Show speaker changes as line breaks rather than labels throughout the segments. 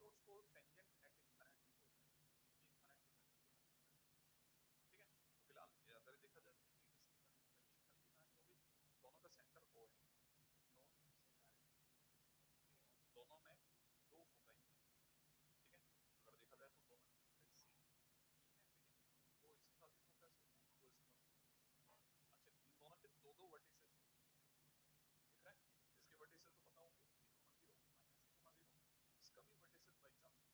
और उसको tangent at infinite भी बोलते हैं, कि इन्फिनिट के सेंटर पे कहीं होना चाहिए। ठीक है, तो फिलहाल अगर देखा जाए तो ये किसकी कहानी, रवि शंकर की कहानी हो गई। दोनों का सेंटर ओ है, नॉन सिमिलैरिटी। ठीक है, दोनों में दो फोकाई हैं। ठीक है, अगर देखा जाए तो दोनों की फोकाई सेम ही है, लेकिन दो इसी खासी फोकस होते हैं, दो इसी खासी फोकस होते हैं। अच्छा, इन दोनों के दो दो वर्टिसेस होते हैं, दिख रहा है। इसके वर्टिसेस तो पता होंगे, a, 0 -a, 0। इसका भी वर्टिसेस बाई चांस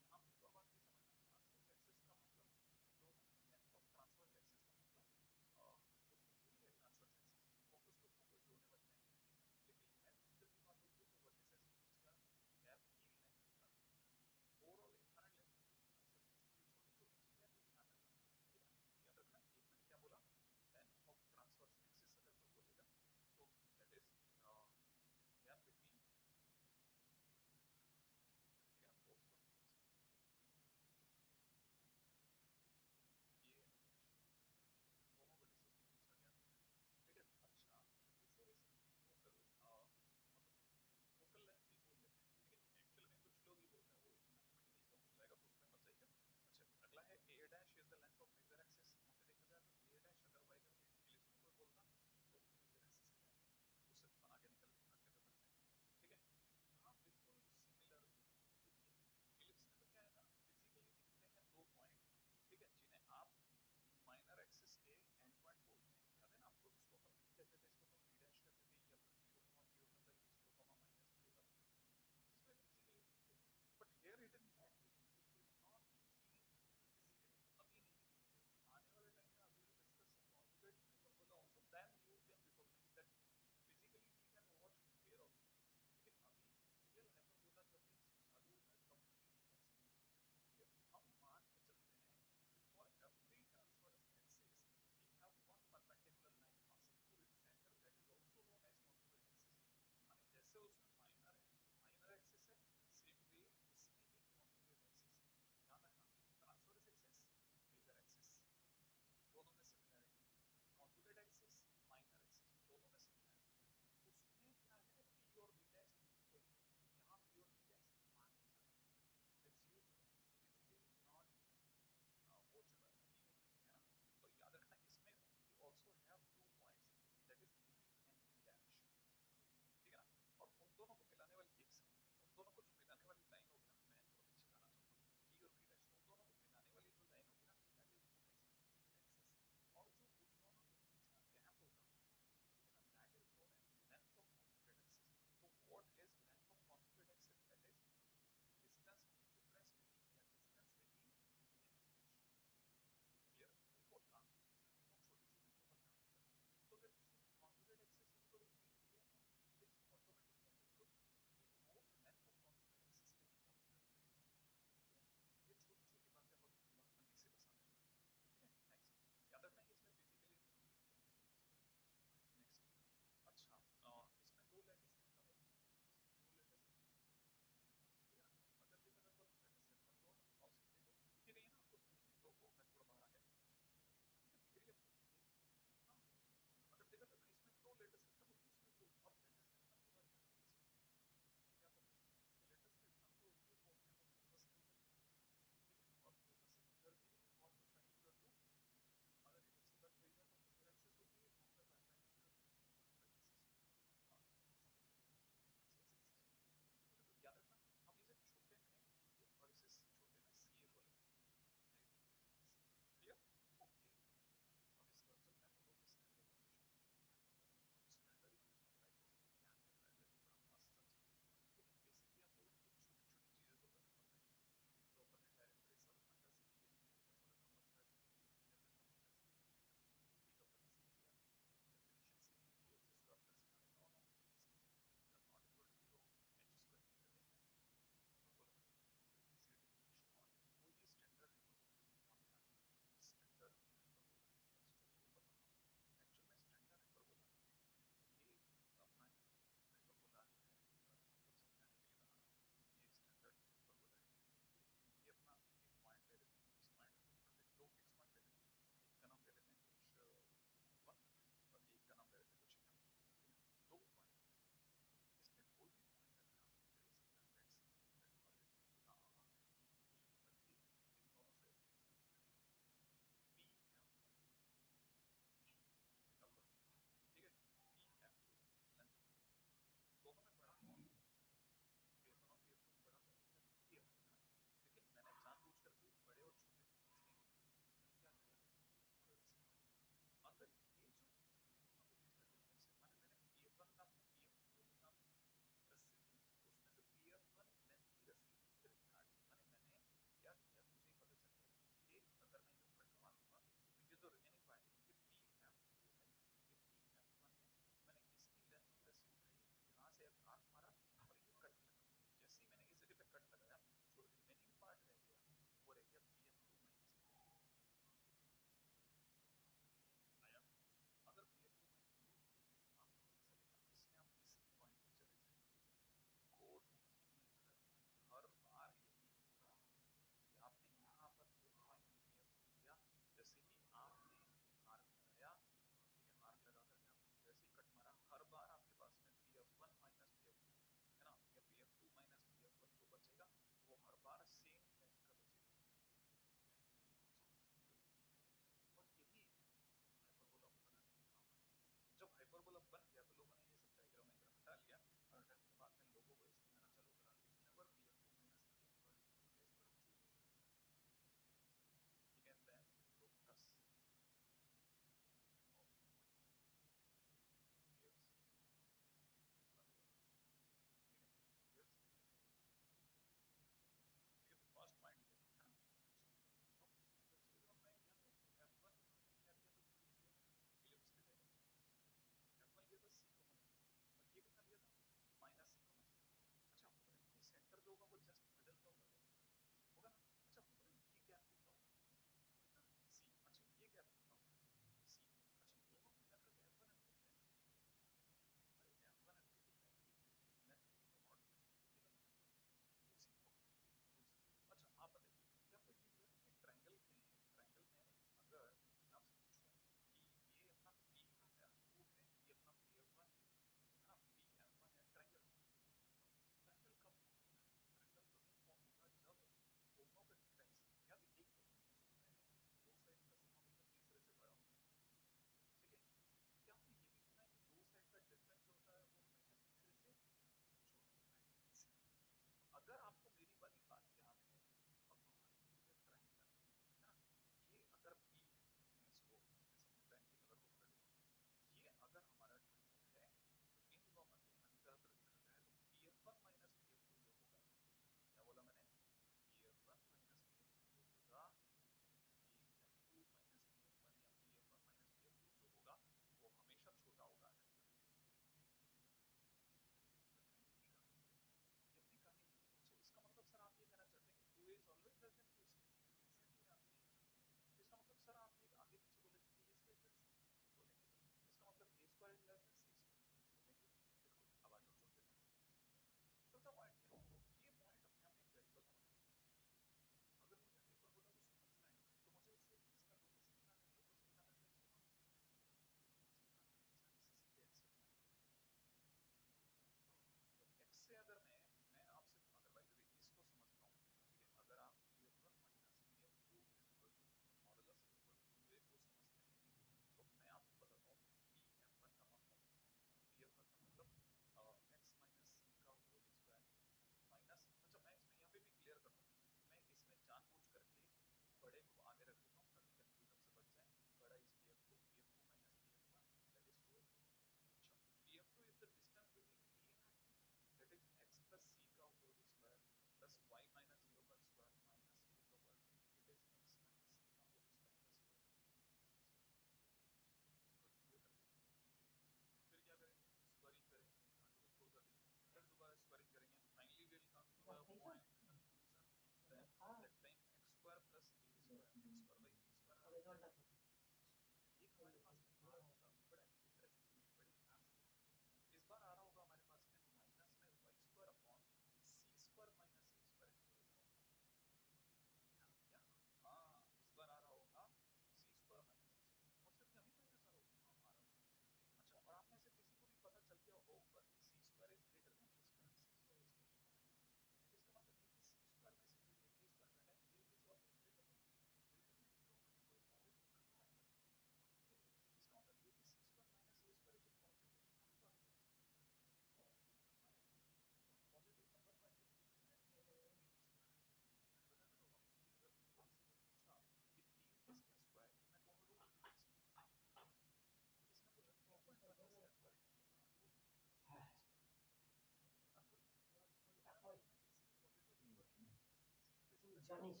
जानिस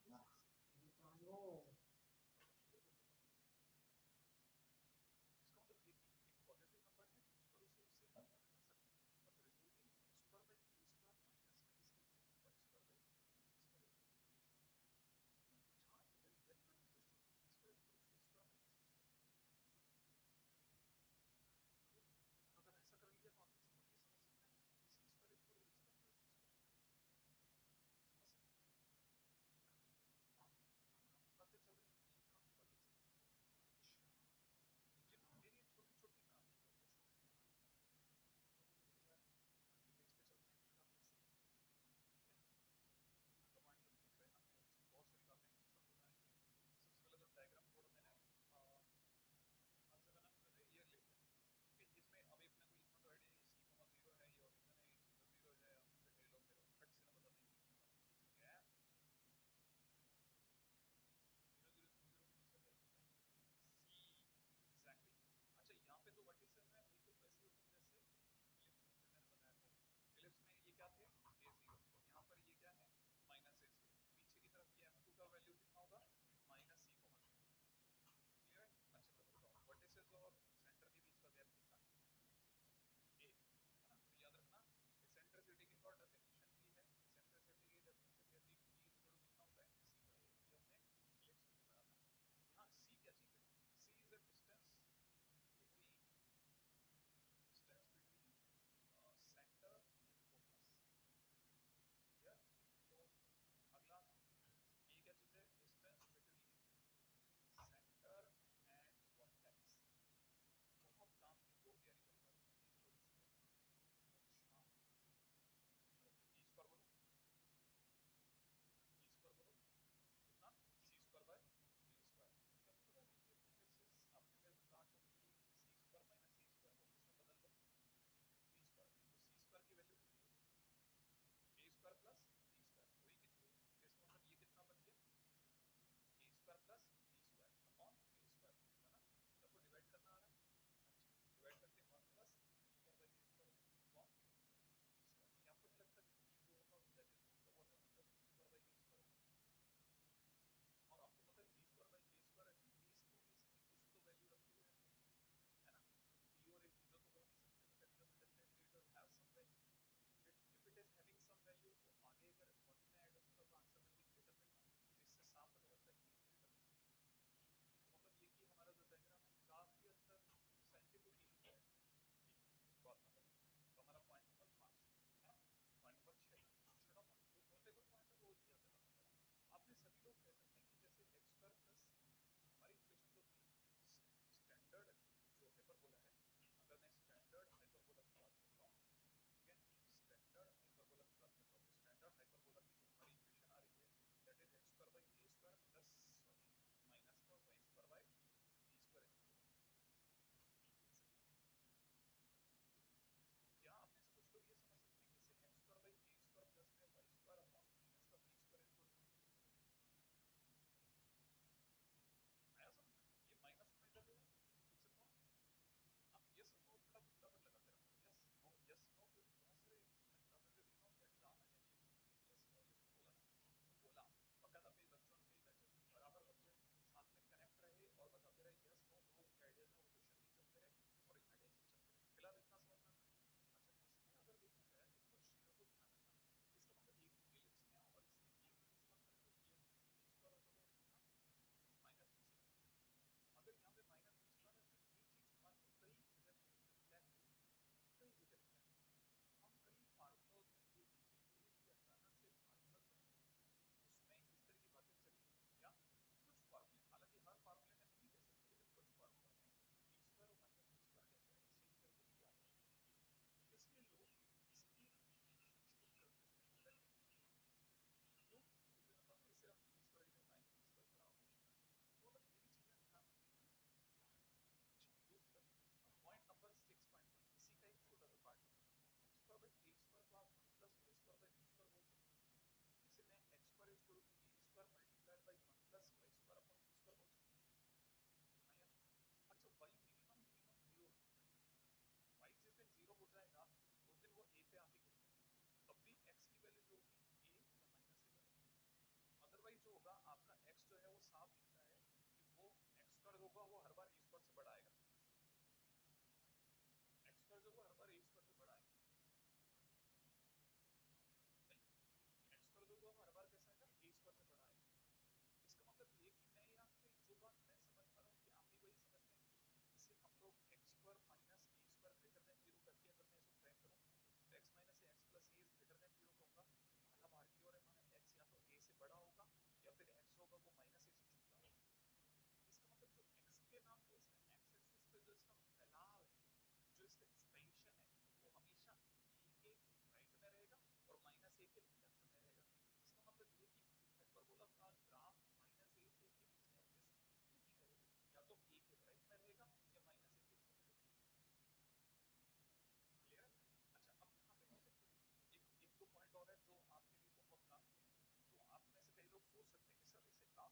एनालिसिस
बताओ
इसका मतलब ये भी एक पॉजिटिव नंबर है तो उसको उसे उससे हम निकाल सकते हैं और removing x square by B square minus में किसके y square by B square is equal to जहां it is very very interesting b square is equal to c square minus c square clear. और अगर ऐसा कर लिया तो आप ये समझ सकते हैं कि c square is equal to a square plus B square समझ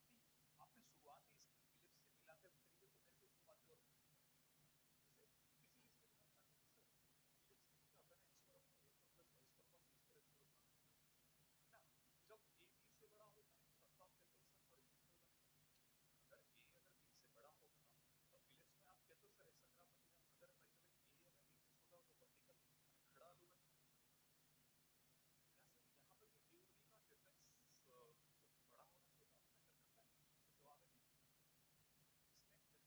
आप भी, आपने शुरुआती इसकी इलिप्स से मिलाते तरीके तो मेरे को एक दो बातें और पूछनी है। जैसे किसी किसी के दिमाग में आता है कि सर इलिप्स में तो क्या होता है ना, x power of a square plus y square upon b square is equal to, है ना? जब ए बी से बड़ा होता है तब तो आप कहते हो सर हॉरिजॉन्टल बनेगा। अगर बी से बड़ा होगा तो इलिप्स में आप कहते हो सर ऐसा ग्राफ बनेगा। अगर बाय द वे ए अगर बी से छोटा हो तो वर्टिकल यानी खड़ा आलू बनेगा। क्या सर यहाँ पर भी ए और बी का डिफरेंस बड़ा होना छोटा होना मैटर करता है? तो जवाब है नहीं। इसमें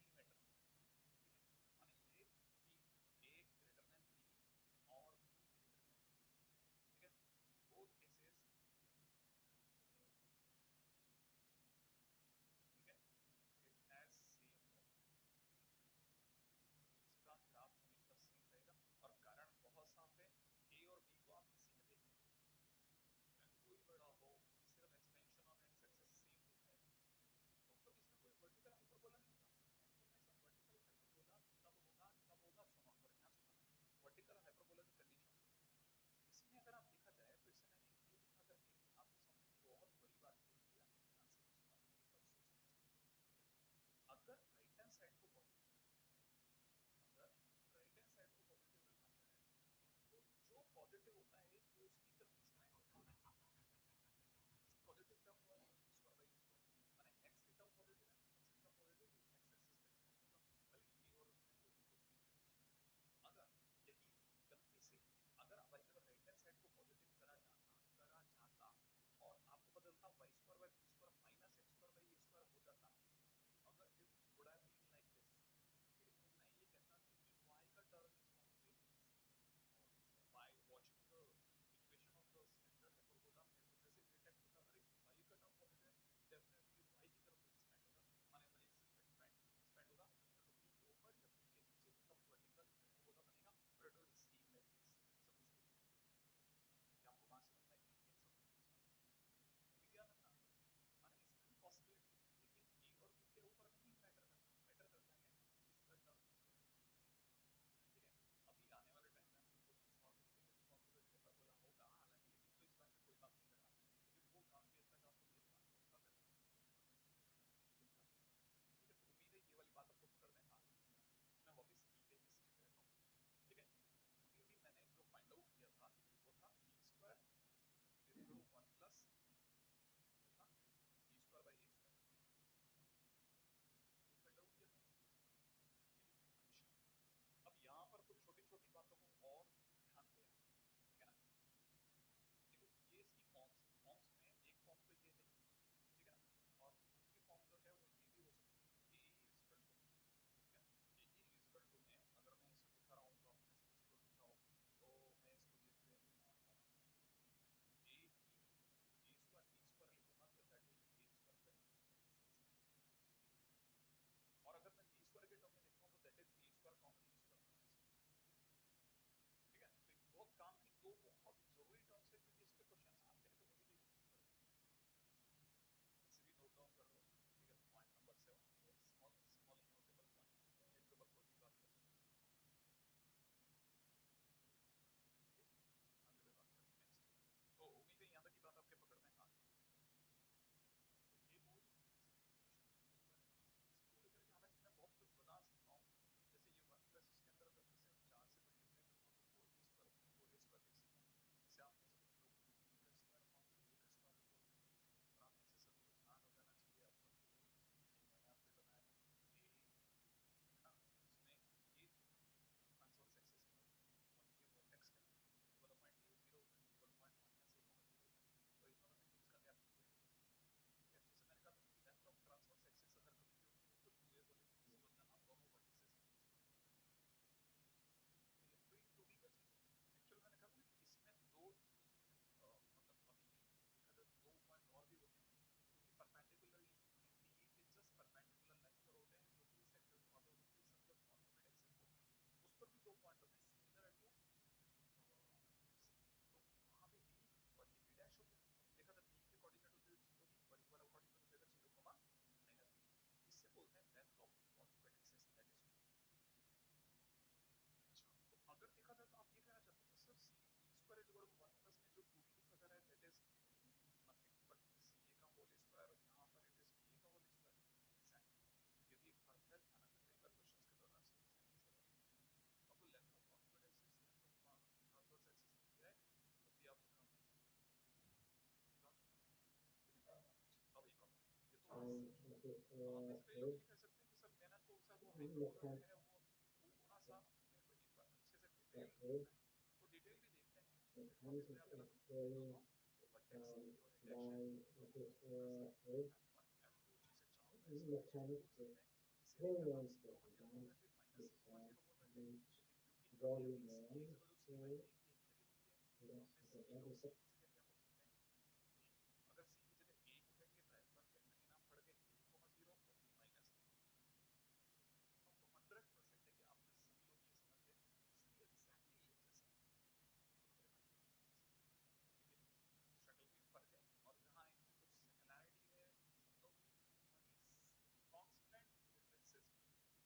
बेसिकली लोग ये कह सकते हैं कि सर मैंने तो सर वो हाइपरबोला जो है वो थोड़ा सा मेरे को एक बार अच्छे से डिटेल देखना है, तो डिटेल भी देखते हैं। ऑब्वियसली अगर हम दोनों वर्टेक्स ए और ए डैश है, दोनों को फोकस है F1 F2 जिसे चाहो तो ऐसे भी बोल सकते हैं, इसे भी अगर आप सी कोमा जीरो बोल रहे थे माइनस सी कोमा जीरो बोल रहे थे, लेकिन क्योंकि अभी अभी a is equal to c by a की एंट्री हुई है तो हमने सी और सी की जगह क्या बोल सकते हैं ए। अगर सी की जगह ए को लेंगे तो F1 के नए नाम पड़ गए ए कोमा जीरो और ये माइनस ए कोमा जीरो। अब तो 100% है कि आपने सभी लोग ये समझ गए, इसलिए एग्जैक्टली ये जैसा है तुम्हारे भाई का ठीक है, शक्ल में फर्क है और जहां इनमें कुछ सिमिलैरिटी है शब्दों की,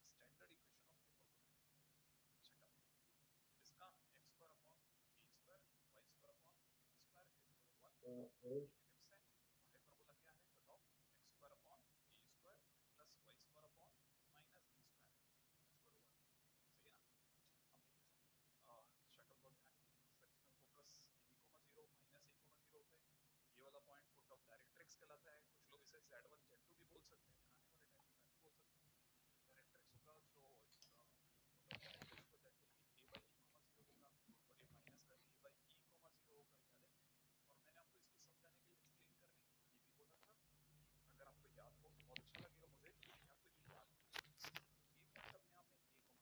वहीं कांस्टेंट डिफरेंसेस भी। जरा दिखाता हूं कैसे, जरा देखिएगा स्टैंडर्ड इक्वेशन ऑफ हाइपरबोला शक्ल, जिसका x square upon b square y square upon b square is equal to 1, ये एलिप्स है। तो हाइपरबोला क्या है बताओ, x square upon a square plus y square upon minus b square is equal to 1, सही है ना। अच्छा अब देखिए शक्ल बहुत ध्यान दीजिए सर, इसमें फोकस a, 0 माइनस a, 0 होता है, ये वाला पॉइंट फुट ऑफ डायरेक्ट्रिक्स कहलाता है, कुछ लोग इसे z1 z2 भी बोल सकते हैं, आने वाले टाइम में मैं भी बोल सकता हूँ। डायरेक्ट्रिक्स होगा जो फुट ऑफ डायरेक्ट्रिक्स होगा that will be a by e, 0 होगा, और ये माइनस का a by e, 0 होगा, याद है। और मैंने आपको इसको समझाने के लिए, एक्सप्लेन करने के लिए ये भी बोला था कि अगर आपको याद हो तो बहुत अच्छा लगेगा मुझे कि आपको ये याद हो, ये पॉइंट अपने आप में a, 0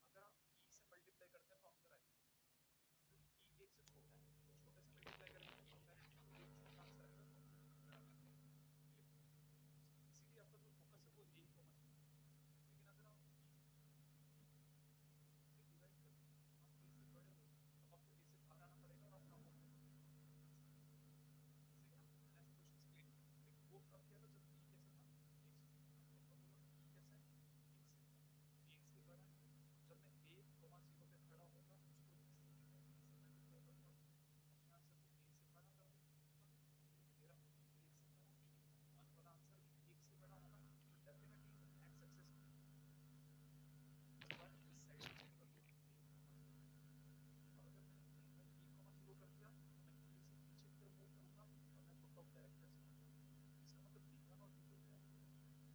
अगर आप e से मल्टीप्लाई करते हैं तो अंदर आएगा, क्योंकि e एक से छोटा है, तो छोटे से मल्टीप्लाई करेंगे तो कंपैरेटिव जो एक छोटा आंसर आएगा तो आपको इधर आना चाहिए, इसीलिए आपका जो फोकस है वो a, 0 लेकिन अगर आप इसे डिवाइड कर दें तो आप a से बड़े हो जाए, तब आपको a से भागाना पड़ेगा और अपना होल सही है ना। मैंने ऐसा कुछ एक्सप्लेन किया था, लेकिन वो कब किया था जब e कैसा था, एक से छोटा था, हाइपरबोला में e कैसा है, एक से बड़ा, एक से बड़ा है, तो जब मैं a, 0 पे खड़ा होऊंगा उसको जैसे ही मैं a से मल्टीप्लाई करूंगा तो अपने आंसर को a से बड़ा कर दूंगा, तो मेरा एक से बड़ा आने वाला आंसर भी एक से बड़ा होगा, तो डेफिनेटली वो एक्स एक्सिस पर इस साइड से मूव कर दूंगा a, 0। अब अगर मैंने a by e, 0 कर दिया तो मैं a से पीछे की तरफ मूव करूंगा और मैं फुट ऑफ डायरेक्ट्रिक्स पहुंचूंगा, इसका मतलब b1 और b2 क्या हो गए, डायरेक्ट्रिक्स,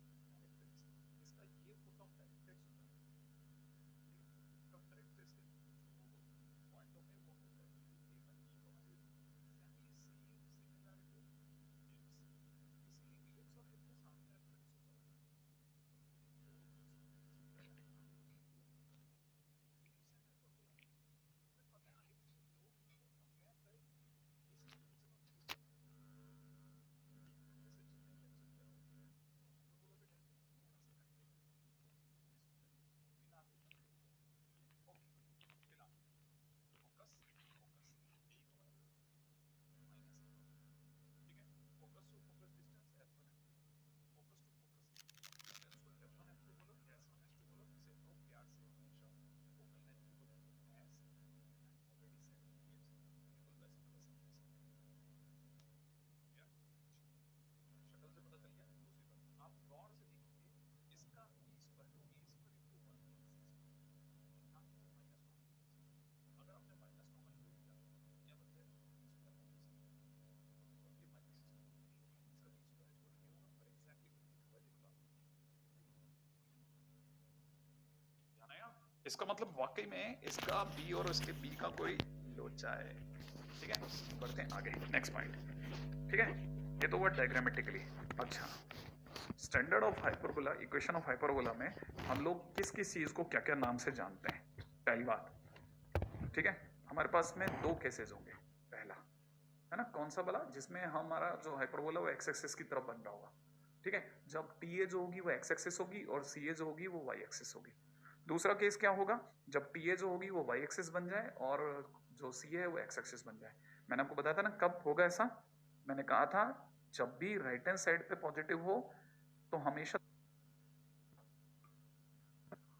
इसका ये फुट ऑफ डायरेक्ट्रिक्स होगा, ठीक है। फुट ऑफ डायरेक्ट्रिक्स के जो पॉइंट होंगे वो that will be a by e, 0 exactly same similarity ellipse, इसीलिए इलिप्स और इतने सामने रख करके सोचा जाता है, तो इन दोनों को इसको समझा जाएगा इलिप्स एंड हाइपरबोला। हमें पता है आगे पीछे लोग इनको कंपेयर करेंगे, इसी रीजन ऑफ यूज करते हैं, जैसे जितने लेक्चर दे रहा हूँ तो हाइपरबोला के टाइम पे थोड़ा सा कंफ्यूजन स्टूडेंट मिला के करते हैं। ओके फिलहाल focus focus a, 0 minus a, ठीक है। Focus to focus distance f1 f2, focus to focus अगर इसको f1 f2 बोलो या s1 s2 बोलो, इसे लोग प्यार से हमेशा फोकल लेंथ भी बोलेंगे, as I already said in ellipse, बिल्कुल वैसा का वैसा हम इसको बोलेंगे यार। शक्ल से पता चल गया। दूसरी बात आप गौर से देखिए, इसका b square a square into 1 minus a square, यहाँ कीजिए माइनस कॉमन ले लीजिए, अगर आपने माइनस कॉमन ले लिया तो क्या बन जाएगा, b स्क्वायर माइनस a, और ये माइनस इसको ले लीजिए तो माइनस का b square is equal to ये होगा, और एग्जैक्टली वही लिखा हुआ है, देख लो आप, ध्यान आया। इसका मतलब वाकई में इसका b और इसके b का कोई लोचा है, ठीक है। बढ़ते हैं आगे नेक्स्ट पॉइंट, ठीक है। ये तो हुआ डायग्रामेटिकली। अच्छा standard of hyperbola, equation of hyperbola में हम लोग किस किस चीज को क्या क्या नाम से जानते हैं, पहली बात, ठीक है। हमारे पास में दो केसेस होंगे, पहला है ना कौन सा वाला, जिसमें हमारा जो हाइपरबोला वो एक्स एक्सिस की तरफ बन रहा होगा, ठीक है। जब टी ए जो होगी वो एक्स एक्सिस होगी और सी ए जो होगी वो वाई एक्सिस होगी। दूसरा केस क्या होगा, जब टी ए जो होगी वो वाई एक्सिस बन जाए और जो सी ए है वो एक्स एक्सिस बन जाए। मैंने आपको बताया था ना कब होगा ऐसा, मैंने कहा था जब भी राइट हैंड साइड पे पॉजिटिव हो तो हमेशा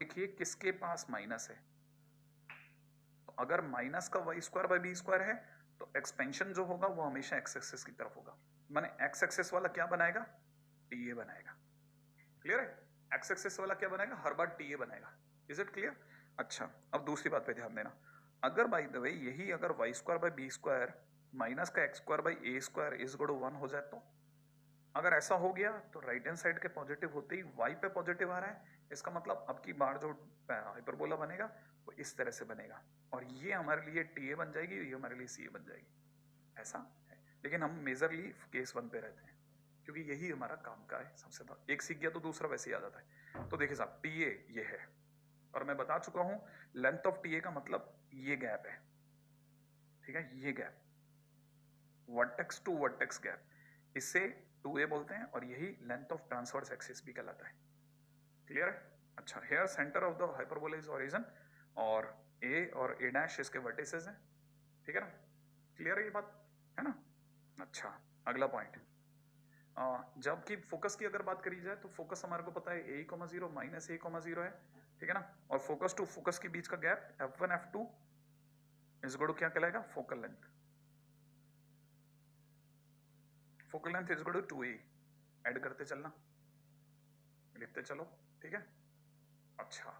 देखिए किसके पास माइनस है, तो अगर माइनस का y square by B square है तो एक्सपेंशन जो होगा वो हमेशा एक्स एक्सिस की तरफ होगा, माने एक्स एक्सिस वाला क्या बनाएगा, टी ए बनाएगा। क्लियर है, एक्स एक्सिस वाला क्या बनाएगा, हर बार टी ए बनाएगा। Is it clear. अच्छा अब दूसरी बात पे ध्यान देना, अगर बाय द वे यही अगर y square by B square minus का x square by A square is equal to 1 हो जाए तो अगर ऐसा हो गया तो राइट हैंड साइड के पॉजिटिव होते ही y पे पॉजिटिव आ रहा है, इसका मतलब अब की बार जो हाइपरबोला बनेगा वो इस तरह से बनेगा और ये हमारे लिए TA बन जाएगी, ये हमारे लिए CA बन जाएगी, ऐसा है। लेकिन हम मेजरली केस 1 पे रहते हैं क्योंकि यही हमारा काम का है सबसे बड़ा। एक सीख गया तो दूसरा वैसे ही आ जाता है। तो देखिए साहब, TA ये है और मैं बता चुका हूं लेंथ ऑफ TA का मतलब ये गैप है, ठीक है, ये gap vertex to vertex gap, इसे 2A बोलते हैं और यही लेंथ ऑफ ट्रांसवर्स एक्सिस भी कहलाता है। क्लियर है? अच्छा, here centre of the hyperbola is origin और A और A डैश इसके वर्टिसेस हैं, ठीक है ना? क्लियर है ये बात, है ना? अच्छा, अगला पॉइंट, जबकि फोकस की अगर बात करी जाए तो फोकस हमारे को पता है A,0 माइनस A,0 है, ठीक है ना? और फोकस टू फोकस के बीच का गैप F1 F2 इस गुण क्या कहलाएगा? Focal length. Focal length is good 2A, add करते चलना, लिखते चलो, ठीक है? अच्छा,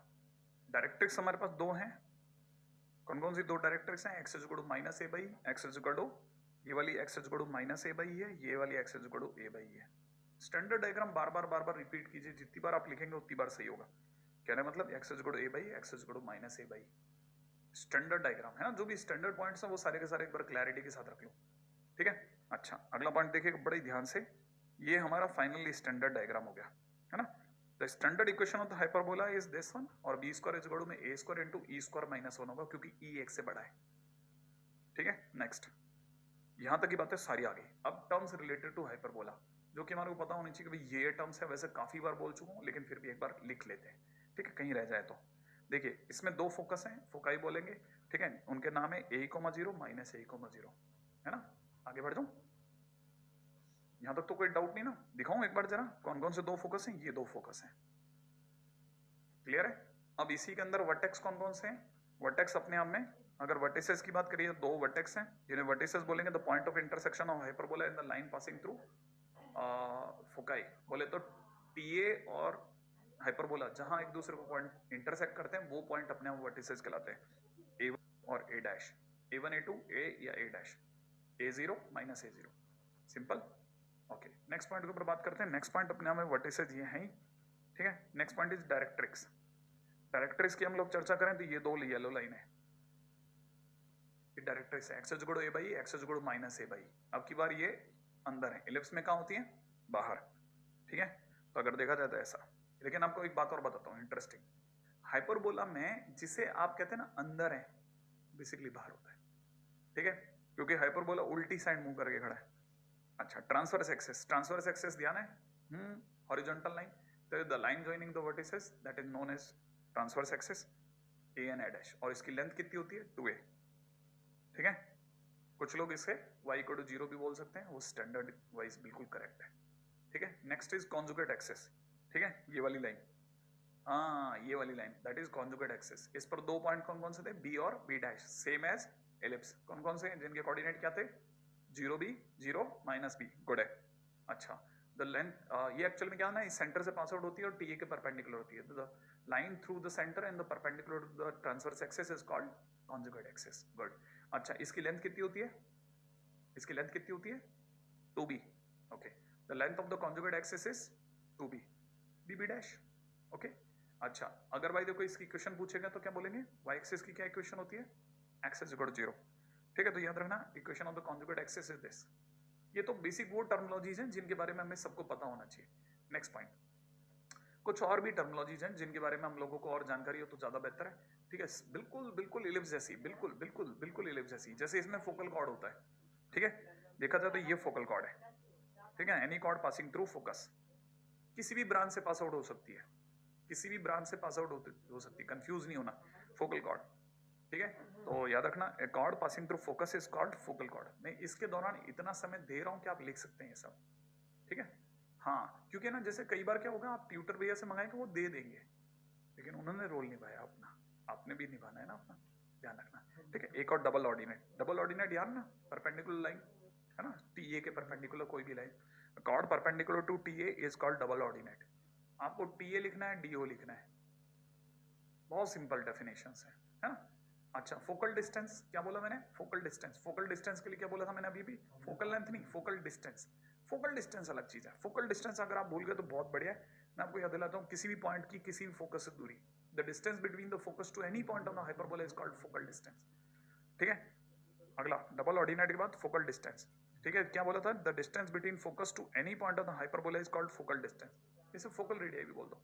डायरेक्ट्रिक्स हमारे पास दो हैं, कौन कौन सी दो डायरेक्ट्रिक्स हैं? X is equal to minus A by x is equal to, ये वाली x is equal to minus A by है, ये वाली x is equal to A by है। स्टैंडर्ड डायग्राम बार बार रिपीट कीजिए, जितनी बार आप लिखेंगे उतनी बार सही होगा। कहने मतलब x is equal to A by x is equal to minus A by, standard diagram है ना, जो भी स्टैंडर्ड पॉइंट्स हैं वो सारे के सारे एक बार क्लैरिटी के साथ रख लो, ठीक है? अच्छा, अगला पॉइंट देखिए बड़े ध्यान से, ये हमारा फाइनली स्टैंडर्ड डायग्राम हो गया, है ना? The standard equation of the hyperbola is this one और b square is equal to में a square into e square minus 1 होगा क्योंकि ई एक से बड़ा है, ठीक है? नेक्स्ट, यहां तक की बातें सारी आ गई। अब टर्म्स रिलेटेड टू हाइपरबोला जो कि हमारे को पता होनी चाहिए कि भाई ये टर्म्स है, वैसे काफी बार बोल चुका हूं लेकिन फिर भी एक बार लिख लेते हैं, ठीक है, कहीं रह जाए तो। देखिए इसमें दो फोकस हैं, फोकाई बोलेंगे, ठीक है, उनके नाम है A,0 माइनस A,0, है ना? आगे बढ़ जाऊं, यहां तक तो कोई डाउट नहीं ना? दिखाऊं एक बार जरा कौन कौन से दो फोकस हैं? ये दो फोकस हैं, क्लियर है? अब इसी के अंदर वर्टेक्स कौन कौन से हैं? वर्टेक्स अपने आप में अगर वर्टिसेस की बात करिए तो दो वर्टेक्स हैं, जिन्हें वर्टिसेस बोलेंगे the point of intersection of hyperbola in the line passing through foci. बोले तो टीए और हाइपरबोला जहां एक दूसरे को पॉइंट इंटरसेक्ट करते हैं वो पॉइंट अपने आप वर्टिसेस कहलाते हैं, A1 और A dash, A1 A2 A या A dash, A0 minus A0, simple. Okay, next point के ऊपर बात करते हैं। नेक्स्ट पॉइंट अपने आप में वर्टिसेस ये हैं, ठीक है? Next point is directrix. Directrix की हम लोग चर्चा करें तो ये दो येलो लाइन है, डायरेक्ट्रिक्स है, x is equal to A by x is equal to minus A by. अब की बार ये अंदर है, इलिप्स में कहाँ होती है? बाहर, ठीक है? तो अगर देखा जाए तो ऐसा। लेकिन आपको एक बात और बताता हूँ इंटरेस्टिंग, हाइपरबोला में जिसे आप कहते हैं ना अंदर है, बेसिकली बाहर होता है, ठीक है? क्योंकि हाइपरबोला उल्टी साइड मुंह करके खड़ा है। अच्छा, ट्रांसवर्स एक्सिस, ट्रांसवर्स एक्सिस ध्यान है, हॉरिजॉन्टल लाइन, तो the line joining the vertices that is known as transverse axis a and a dash, और इसकी लेंथ कितनी होती है? 2a, ठीक है? कुछ लोग इसे y को 0 भी बोल सकते हैं, वो स्टैंडर्ड वाइज बिल्कुल करेक्ट है, ठीक है? नेक्स्ट इज कॉन्जुगेट एक्सिस, ठीक है, ये वाली लाइन, हाँ ये वाली line that is conjugate axis. इस पर दो पॉइंट कौन कौन से थे? b और b dash, same as ellipse. कौन कौन से हैं जिनके कोऑर्डिनेट क्या थे? 0b 0 माइनस b, गुड है। अच्छा, द लेंथ ये एक्चुअल में क्या ना, इस सेंटर से पास आउट होती है और टीए के परपेंडिकुलर होती है, तो the line through the centre and the perpendicular to the transverse axis is called conjugate axis, good. अच्छा, इसकी लेंथ कितनी होती है? इसकी लेंथ कितनी होती है? 2b, okay. The length of the conjugate axis is 2b, bb dash, okay. अच्छा, अगर भाई देखो इसकी इक्वेशन पूछेगा तो क्या बोलेंगे? y एक्सिस की क्या इक्वेशन होती है? x इज इक्वल टू 0, ठीक है? तो याद रखना equation of the conjugate axis is this. ये तो बेसिक वो टर्मिनोलॉजीज हैं जिनके बारे में हमें सबको पता होना चाहिए। नेक्स्ट पॉइंट, कुछ और भी टर्मिनोलॉजीज हैं जिनके बारे में हम लोगों को और जानकारी हो तो ज्यादा बेहतर है, ठीक है? बिल्कुल बिल्कुल इलिप्स जैसी, बिल्कुल बिल्कुल बिल्कुल इलिप्स जैसी, जैसे इसमें फोकल कॉर्ड होता है, ठीक है? देखा जाए तो ये फोकल कॉर्ड है, ठीक है? Any cord passing through focus, किसी भी ब्रांच से पास आउट हो सकती है, किसी भी ब्रांच से पास आउट हो सकती है, कंफ्यूज नहीं होना, फोकल कॉर्ड, ठीक है? तो याद रखना cord passing through focus is called focal cord. मैं इसके दौरान इतना समय दे रहा हूं कि आप लिख सकते हैं ये सब, ठीक है? हाँ, क्योंकि ना जैसे कई बार क्या होगा, आप ट्यूटर भैया से मंगाएंगे वो दे देंगे, लेकिन उन्होंने रोल निभाया अपना, आपने भी निभाना है ना अपना, ध्यान रखना, ठीक है? एक और डबल ऑर्डिनेट, डबल ऑर्डिनेट यार ना, परपेंडिकुलर लाइन है ना, टीए के परपेंडिकुलर कोई भी line, chord perpendicular to TA is called double ordinate. आपको टीए लिखना है, डीओ लिखना है, बहुत सिंपल डेफिनेशंस है ना? अच्छा, फोकल डिस्टेंस क्या बोला मैंने? फोकल डिस्टेंस, फोकल डिस्टेंस के लिए क्या बोला था मैंने अभी भी? फोकल लेंथ नहीं, फोकल डिस्टेंस। फोकल डिस्टेंस अलग चीज है। फोकल डिस्टेंस अगर आप भूल गए तो बहुत बढ़िया है, मैं आपको याद दिलाता हूँ, किसी भी पॉइंट की किसी भी फोकस से दूरी, the distance between the focus to any point on the hyperbola is called focal distance. ठीक है, अगला डबल ऑर्डिनेट के बाद फोकल डिस्टेंस। ठीक है, क्या बोला था, the distance between focus to any point of the hyperbola is called focal distance. इसे फोकल रेडियस भी बोल दो।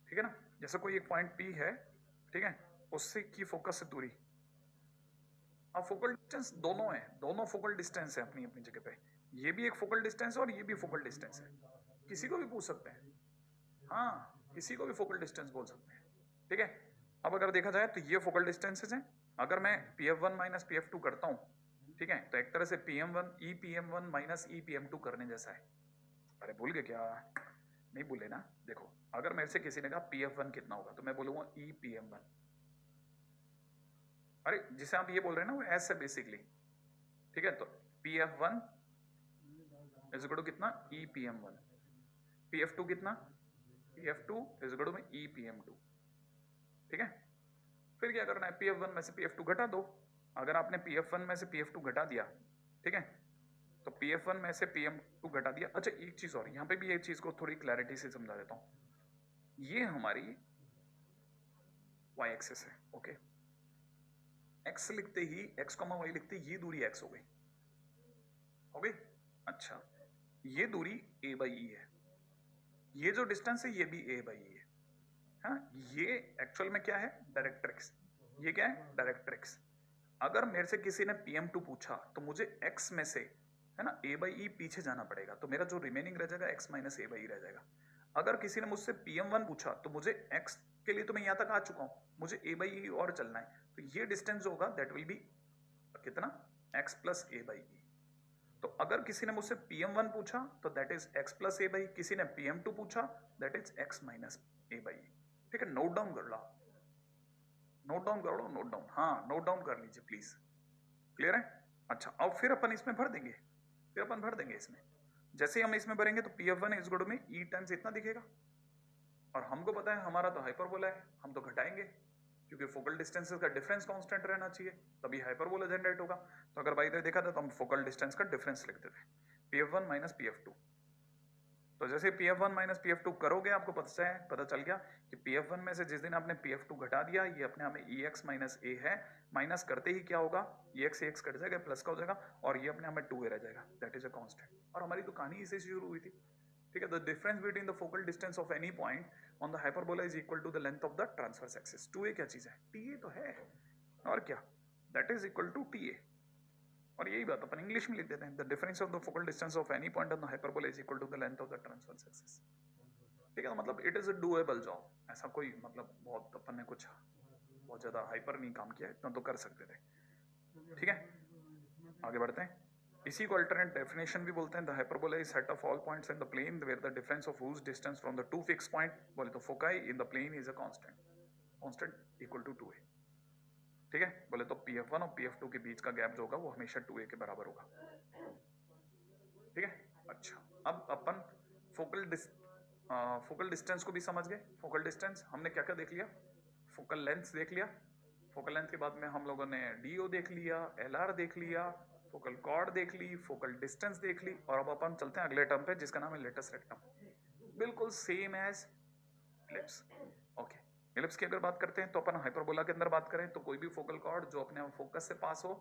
ठीक है ना, जैसे कोई एक पॉइंट P है, ठीक है, उससे की फोकस से दूरी। अब फोकल डिस्टेंस दोनों है, दोनों फोकल डिस्टेंस है अपनी अपनी जगह पे। ये भी एक फोकल डिस्टेंस है और ये भी फोकल डिस्टेंस है, किसी को भी पूछ सकते हैं। हाँ, किसी को भी फोकल डिस्टेंस बोल सकते हैं। ठीक है, अब अगर देखा जाए तो ये फोकल डिस्टेंसेज हैं। अगर मैं PF1 माइनस PF2 करता हूँ, ठीक है, तो एक तरह से PM1 EPM1 माइनस EPM2 करने जैसा है। अरे भूल गए क्या? नहीं भूले ना। देखो, अगर मेरे से किसी ने कहा PF1 कितना होगा तो मैं बोलूंगा EPM1। अरे जिसे आप ये बोल रहे हैं ना वो ऐसे बेसिकली। ठीक है, तो PF1 इज इक्वल टू कितना, EPM1। PF2 कितना, PF2 इज इक्वल टू में EPM2। ठीक है, फिर क्या करना है, PF1 में से PF2 घटा दो। अगर आपने PF1 में से PF2 घटा दिया, ठीक है, तो PF1 में से PM2 घटा दिया। अच्छा एक चीज और, यहां पे भी एक चीज को थोड़ी क्लैरिटी से समझा देता हूं। ये हमारी y एक्सिस है, ओके। x लिखते ही x, y लिखते ही ये दूरी x हो गई, हो गई। अच्छा, ये दूरी a बाई ई है, ये जो डिस्टेंस है ये भी a बाई ई है। हाँ, ये एक्चुअल में क्या है, डायरेक्ट्रिक्स। ये क्या है, डायरेक्ट्रिक्स। अगर मेरे से किसी ने PM2 पूछा तो मुझे x में से, है ना, a बाई ई पीछे जाना पड़ेगा, तो मेरा जो रिमेनिंग रह जाएगा x माइनस a बाई ई रह जाएगा। अगर किसी ने मुझसे PM1 पूछा तो मुझे x के लिए तो मैं यहां तक आ चुका हूं, मुझे a बाई ई और चलना है, तो ये डिस्टेंस जो होगा दैट विल बी कितना, x प्लस a बाई ई। तो अगर किसी ने मुझसे PM1 पूछा तो that is x plus a by, किसी ने PM2 पूछा that is x minus a by. ठीक है, नोट डाउन कर लो, नोट डाउन कर लो, नोट डाउन, हाँ नोट डाउन कर लीजिए प्लीज। क्लियर है? अच्छा, अब फिर अपन इसमें भर देंगे, फिर अपन भर देंगे इसमें। जैसे ही हम इसमें भरेंगे तो PF1 इज इक्वल टू में E टाइम्स इतना दिखेगा, और हमको पता है हमारा तो हाइपरबोला है, हम तो घटाएंगे क्योंकि फोकल डिस्टेंसेस का डिफरेंस कांस्टेंट रहना चाहिए, तभी हाइपरबोला जनरेट होगा। तो अगर बाई देखा था तो हम फोकल डिस्टेंस का डिफरेंस लिख देते हैं, PF1 माइनस PF2। तो जैसे PF1 माइनस PF2 करोगे आपको पता चल गया कि PF1 में से जिस दिन आपने PF2 घटा दिया, ये अपने आप में EX माइनस A है, माइनस करते ही क्या होगा, EX कट जाएगा, प्लस का हो जाएगा, और ये अपने आप में 2A रह जाएगा, दैट इज अ कांस्टेंट। और हमारी तो कहानी इसे शुरू हुई थी। ठीक है, the difference between the focal distance of any point on the hyperbola is equal to the length of the transverse axis. 2A क्या चीज है, TA तो है, और क्या, that is equal to TA। और यही बात अपन इंग्लिश में लिख देते हैं, the difference of the focal distance of any point on the hyperbola is equal to the length of the transverse axis. ठीक है, मतलब it is a doable job, ऐसा कोई मतलब बहुत अपन ने कुछ बहुत ज्यादा हाइपर नहीं काम किया, इतना तो कर सकते थे। ठीक है, आगे बढ़ते हैं। इसी को अल्टरनेट डेफिनेशन भी बोलते हैं, the hyperbola is set of all points in the plane where the difference of whose distance from the two fix point, बोले तो foci in the plane is a constant, constant equal to 2A। ठीक है, बोले तो PF1 और PF2 के बीच का gap जो होगा वो हमेशा 2A के बराबर होगा। ठीक है, अच्छा, अब अपन फोकल डिस्टेंस को भी समझ गए। फोकल डिस्टेंस हमने क्या क्या देख लिया, फोकल लेंथ देख लिया, फोकल लेंथ के बाद में हम लोगों ने DO देख लिया, LR देख लिया, फोकल कॉर्ड देख ली, फोकल डिस्टेंस देख ली, और अब अपन चलते हैं अगले टर्म पे जिसका नाम है लेटस रेक्टम। बिल्कुल same as ellipse. Okay, ellipse की अगर बात करते हैं तो अपन हाइपरबोला के अंदर बात करें तो कोई भी फोकल कॉर्ड जो अपने फोकस से पास हो,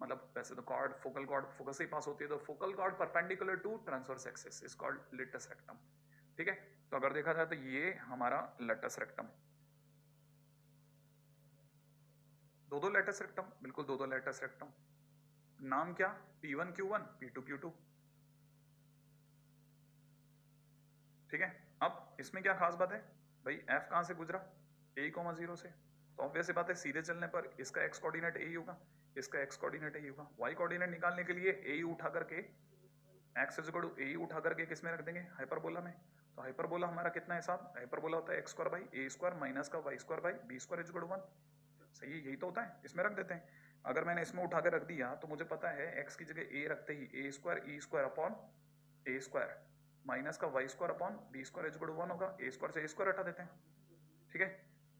मतलब वैसे तो कॉर्ड फोकल कॉर्ड फोकस से ही पास होती है, तो focal chord perpendicular to transverse axis is called latus rectum. ठीक है, तो अगर देखा जाए तो ये हमारा लेटस रेक्टम, दो लेटस रेक्टम, बिल्कुल दो लेटस रेक्टम। नाम क्या, P1Q1 P2Q2। ठीक है, अब इसमें क्या खास बात है भाई, F कहां से गुजरा, A,0 से, तो ऑब्वियस बात है सीधे चलने पर इसका x कोऑर्डिनेट A होगा, इसका x कोऑर्डिनेट A होगा। y कोऑर्डिनेट निकालने के लिए A उठा करके x is equal to A उठा करके किस में रख देंगे, हाइपरबोला में। तो हाइपरबोला हमारा कितना है साहब, हाइपरबोला होता है x square by A square minus का y square by B square is equal to 1। सही है, यही तो होता है, इसमें रख देते हैं। अगर मैंने इसमें उठा कर रख दिया तो मुझे पता है x की जगह A रखते ही A square E square upon A square minus का y square upon B square is equal to 1 होगा। A स्क्वायर से A स्क्वायर हटा देते हैं। ठीक है,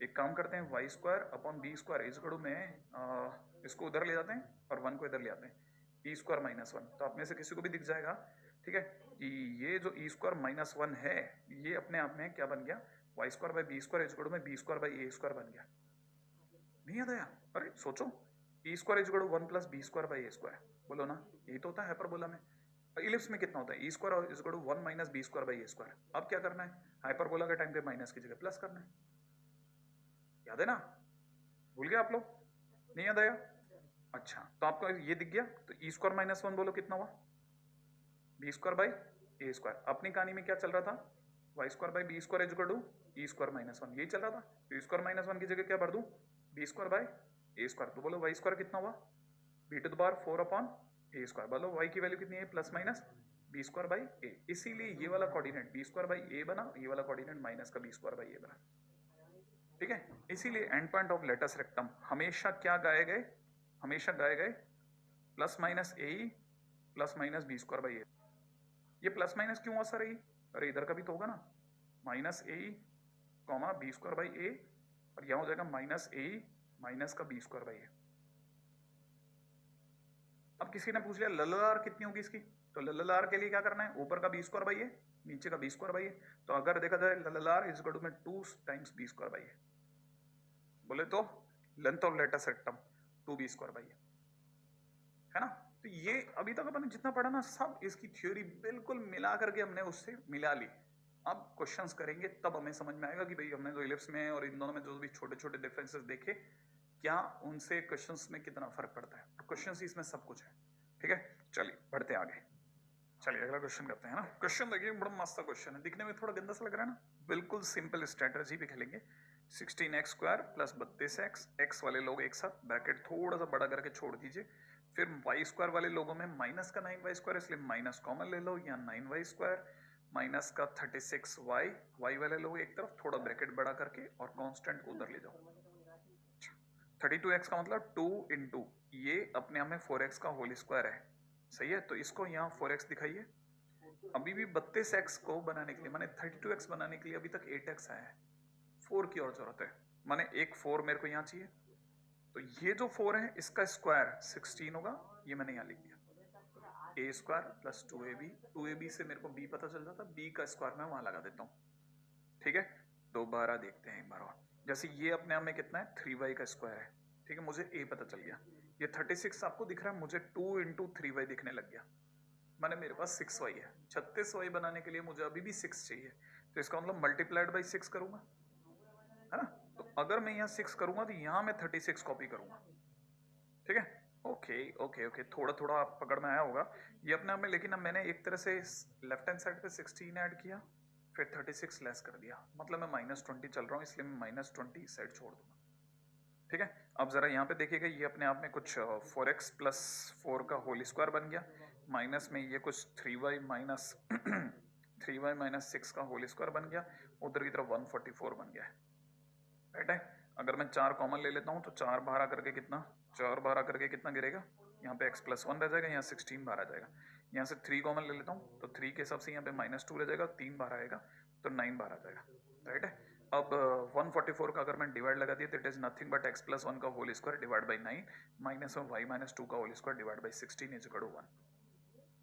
एक काम करते हैं, y square upon B square is equal to में इसको उधर ले जाते हैं और 1 को इधर ले आते हैं, E स्क्वायर माइनस 1, तो आप में से किसी को भी दिख जाएगा। ठीक है, कि ये जो ई स्क्वायर माइनस वन है ये अपने आप में क्या बन गया, y square by B square is equal में b square by A square बन गया। नहीं याद आया? अरे सोचो, e square is equal one plus B square by A square, बोलो ना, यही तो होता है हाइपरबोला में। इलिप्स में कितना होता है, e square is equal one minus b square by A square. अब क्या करना है, हाइपरबोला के टाइम पे माइनस की जगह प्लस करना है, याद है ना? भूल गए आप लोग? नहीं याद आया? अच्छा, तो आपको ये दिख गया, तो ई स्क्वायर माइनस वन बोलो कितना हुआ, B square by A square. अपनी कहानी में क्या चल रहा था, Y square by B square is equal to E square minus one, यही चल रहा था। तो ई स्क्वायर माइनस वन की जगह क्या भर दूं, b square by A square. तो बोलो वाई स्क्वायर कितना हुआ, b to the power 4 upon a square. बोलो वाई की वैल्यू कितनी है, plus minus b square by a. इसीलिए ये वाला coordinate b square by a बना, ये वाला कोऑर्डिनेट माइनस का बी स्क्वायर बाई ए बना। ठीक है, इसीलिए end point of latus rectum हमेशा क्या गाए गए, हमेशा गाए गए plus minus a plus minus b square by a. ये प्लस माइनस क्यों हुआ सर, ए? अरे इधर का भी तो होगा ना, minus a comma b square by a, और यहां हो जाएगा माइनस ए माइनस का बी स्क्वायर बाई ए। अब किसी ने पूछ लिया लललार कितनी होगी इसकी, तो लललार के लिए क्या करना है, ऊपर का बी स्क्वायर बाई ए, नीचे का बी स्क्वायर बाई ए। तो अगर देखा जाए लललार इज इक्वल टू में 2 times b square by a, बोले तो length of latus rectum 2 b square by a, है ना? तो ये अभी तक अपन जितना पढ़ा ना, सब इसकी थ्योरी बिल्कुल मिला करके हमने उससे मिला ली। अब क्वेश्चंस करेंगे तब हमें समझ में आएगा कि भाई हमने जो इलिप्स में और इन दोनों में जो भी छोटे छोटे डिफरेंसेस देखे, क्या उनसे क्वेश्चंस में कितना फर्क पड़ता है। तो क्वेश्चंस इसमें सब कुछ है। ठीक है, चलिए बढ़ते आगे। चलिए अगला क्वेश्चन करते हैं ना। क्वेश्चन देखिए बड़ा मस्त क्वेश्चन है, दिखने में थोड़ा गंदा सा लग रहा है ना, बिल्कुल सिंपल स्ट्रेटजी भी खेलेंगे। 16x square plus 32x, x वाले लोग एक साथ ब्रैकेट थोड़ा सा बड़ा करके छोड़ दीजिए। फिर वाई स्क्वायर वाले लोगों में माइनस का 9y स्क्वायर, इसलिए माइनस कॉमन ले लो, या 9y स्क्वायर माइनस का 36y, वाई वाले लोग एक तरफ थोड़ा ब्रैकेट बड़ा करके और कांस्टेंट को उधर ले जाओ। 32x का मतलब 2 इंटू ये अपने आप में 4x का होल स्क्वायर है, सही है। तो इसको यहाँ 4x दिखाइए। अभी भी 32x को बनाने के लिए, माने 32x बनाने के लिए अभी तक 8x आया है, 4 की और जरूरत है, माने एक 4 मेरे को यहाँ चाहिए। तो ये जो 4 है इसका स्क्वायर 16 होगा, ये मैंने यहाँ लिख दिया, ए स्क्वायर प्लस 2ab। 2ab से मेरे को b पता चल जाता, b का स्क्वायर मैं वहां लगा देता हूँ। ठीक है, दोबारा देखते हैं एक बार और। जैसे ये अपने आप में कितना है, 3y का स्क्वायर है, ठीक है, मुझे a पता चल गया। ये 36 आपको दिख रहा है, मुझे 2 इंटू 3y दिखने लग गया, माने मेरे पास 6y है। 36y बनाने के लिए मुझे अभी भी 6 चाहिए, तो इसका मतलब मल्टीप्लाइड बाई 6 करूंगा, है ना। तो अगर मैं यहाँ 6 करूंगा तो यहाँ मैं 36 कॉपी करूंगा। ठीक है, ओके ओके ओके, थोड़ा थोड़ा आप पकड़ में आया होगा ये अपने आप में। लेकिन अब मैंने एक तरह से लेफ्ट हैंड साइड पे 16 ऐड किया, फिर 36 लेस कर दिया, मतलब मैं -20 चल रहा हूँ, इसलिए मैं -20 साइड छोड़ दूंगा। ठीक है, अब जरा यहाँ पे देखिएगा, ये अपने आप में कुछ 4x प्लस 4 का होल स्क्वायर बन गया, माइनस में ये कुछ 3y माइनस 3y माइनस 6 का होल स्क्वायर बन गया, उधर की तरफ 144 बन गया है, राइट है। अगर मैं 4 कॉमन ले लेता हूँ तो 4 बाहर आकर के कितना, 4 बाहर आकर के कितना गिरेगा, यहाँ पे x प्लस 1 रह जाएगा, यहाँ 16 बाहर आ जाएगा। यहाँ से 3 कॉमन ले लेता हूँ तो 3 के हिसाब से यहाँ पे -2 रह जाएगा, 3 बाहर आएगा तो 9 बाहर आ जाएगा, राइट है। अब 144 का अगर मैं डिवाइड लगा दिया तो it is nothing but x plus 1 का whole square divide by 9 minus y minus 2 का whole square divide by 16 is equal to 1,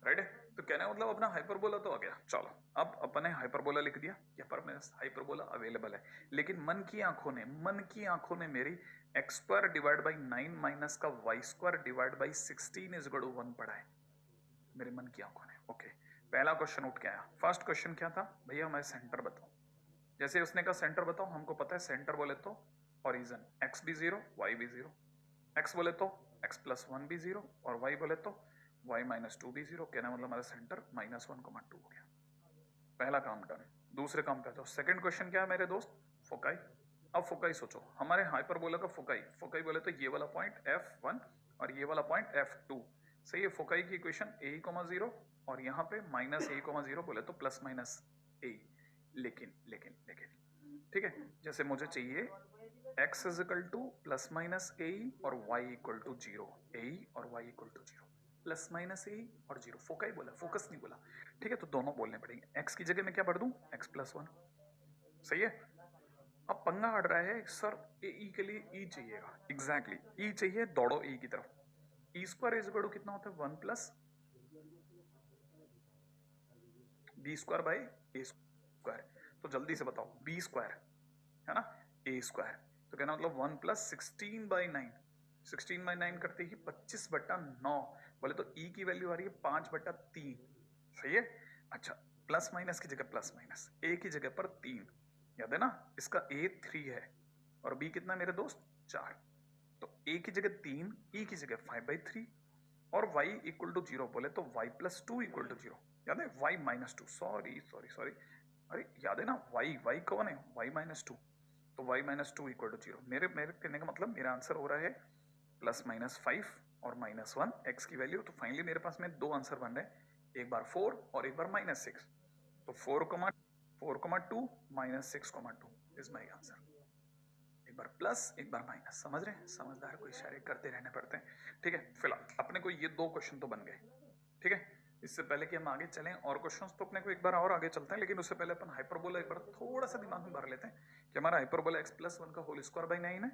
right है। तो कहने मतलब अपना हाइपरबोला तो आ गया। चलो अब अपने हाइपरबोला लिख दिया, यहाँ पर मेरा हाइपरबोला अवेलेबल है, लेकिन मन की आंखों ने मेरी x square divide by 9 minus का y square divide by 16 is equal to 1 पढ़ा है मेरे मन की आंखों ने। ओके, पहला क्वेश्चन उठ के आया। फर्स्ट क्वेश्चन क्या था, भैया हमारे सेंटर बताओ। जैसे उसने कहा सेंटर बताओ, हमको पता है सेंटर बोले तो ओरिजिन x भी 0 y भी 0, x बोले तो x प्लस 1 भी 0 और y बोले तो y माइनस 2 भी 0। कहना मतलब हमारा सेंटर -1,2 हो गया, पहला काम डन। दूसरे काम पे जाओ। सेकंड क्वेश्चन क्या है मेरे दोस्त, फोकाई। अब फोकाई सोचो, हमारे हाइपरबोला का फोकाई बोले तो ये वाला पॉइंट F1 और ये वाला पॉइंट F2, सही है। फोकाई की इक्वेशन a, 0 और यहाँ पे -a, 0 बोले तो प्लस माइनस a। लेकिन ठीक है, जैसे मुझे चाहिए x is equal to plus minus a और y इक्वल टू 0, ए और y equal to 0, plus minus a और 0। फोकाई बोला, फोकस नहीं बोला, ठीक है। तो दोनों बोलने पड़ेंगे। x की जगह मैं क्या भर दूं, x प्लस 1, सही है। अब पंगा अड़ रहा है सर, ए ई के लिए ई चाहिएगा, एग्जैक्टली ई चाहिए, दौड़ो ई की तरफ। E square is equal to कितना होता है, 1 plus B square by A square, तो जल्दी से बताओ बी स्क्वायर है ना ए स्क्वायर, तो कहना मतलब 1 प्लस 16/9, 16/9 करते ही 25/9, बोले तो ई की वैल्यू आ रही है 5/3, सही है। अच्छा प्लस माइनस की जगह प्लस माइनस, ए की जगह पर 3, याद है ना, इसका ए 3 है और बी कितना मेरे दोस्त 4, तो ए की जगह 3, ई की जगह 5/3 और y इक्वल टू 0 बोले तो y प्लस 2 इक्वल टू 0, याद है y minus 2, sorry sorry sorry, अरे याद है ना y कौन है y माइनस 2, तो y माइनस 2 इक्वल टू 0, मेरे मेरे कहने का मतलब मेरा आंसर हो रहा है प्लस माइनस 5 और माइनस 1 x की वैल्यू, तो फाइनली मेरे पास में दो आंसर बन रहे हैं, एक बार 4 और एक बार माइनस 6, तो 4,2 माइनस 6,2 इज माई आंसर, एक बार प्लस एक बार माइनस, समझ रहे हैं, समझदार को इशारे करते रहने पड़ते हैं, ठीक है। फिलहाल अपने को ये दो क्वेश्चन तो बन गए, ठीक है। इससे पहले कि हम आगे चलें और क्वेश्चंस, तो अपने को एक बार और आगे चलते हैं, लेकिन उससे पहले अपन हाइपरबोला एक बार थोड़ा सा दिमाग में भर लेते हैं कि हमारा हाइपरबोला x प्लस 1 का होल स्क्वायर बाई 9 है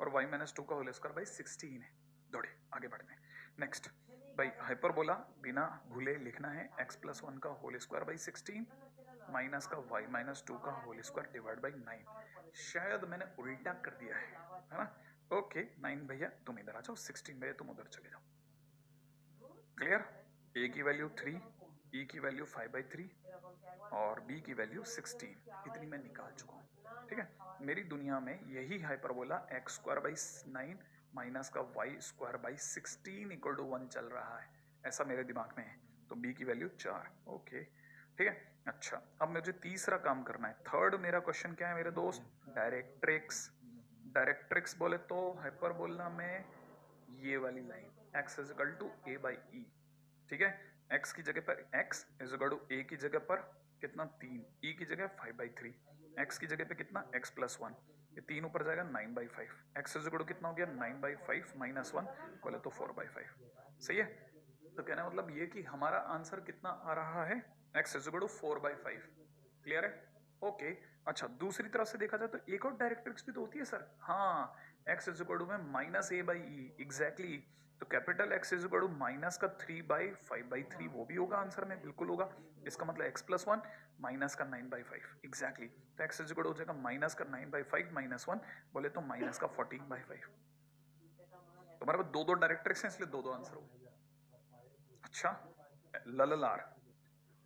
और y माइनस 2 का होल स्क्वायर बाई 16 है। दौड़े आगे बढ़ते हैं। नेक्स्ट भाई हाइपरबोला बिना भूले लिखना है x प्लस 1 का होल स्क्वायर बाई 16 माइनस का y माइनस 2 का होल स्क्वायर डिवाइड बाई 9, शायद मैंने उल्टा कर दिया है ना। ओके 9 भैया तुम इधर आ जाओ, 16 भैया तुम उधर चले जाओ, क्लियर। ए की वैल्यू 3, ई की वैल्यू 5/3 और बी की वैल्यू 16, इतनी मैं निकाल चुका हूँ, ठीक है। मेरी दुनिया में यही hyperbola x square by 9 minus का y square by 16 equal to 1 चल रहा है, ऐसा मेरे दिमाग में है, तो b की वैल्यू 4, ओके ठीक है। अच्छा अब मुझे तीसरा काम करना है, थर्ड मेरा क्वेश्चन क्या है मेरे दोस्त, डायरेक्ट्रिक्स। डायरेक्ट्रिक्स बोले तो हाइपरबोला में ये वाली line x is equal to a by e, ठीक है। x की जगह पर x is equal to a की जगह पर कितना 3, e की जगह 5/3, x की जगह पे कितना x प्लस 1, ये 3 ऊपर जाएगा 9/5, x इज इक्वल टू कितना हो गया 9/5 माइनस 1 बोले तो 4/5, सही है। तो कहना मतलब ये कि हमारा आंसर कितना आ रहा है x is equal to 4/5, clear है, ओके। अच्छा दूसरी तरफ से देखा जाए तो एक और डायरेक्ट्रिक्स भी तो होती है सर, हाँ x इज इक्वल टू में minus A by e, exactly, तो capital X is equal to minus का 3/5/3, वो भी होगा आंसर में, बिल्कुल होगा। इसका मतलब x प्लस 1 माइनस का 9/5, एग्जैक्टली, तो x इज इक्वल हो जाएगा माइनस का 9/5 माइनस 1 बोले तो माइनस का 14/5, तुम्हारे पास दो दो डायरेक्ट्रिक्स हैं इसलिए दो दो आंसर हो। अच्छा लललार,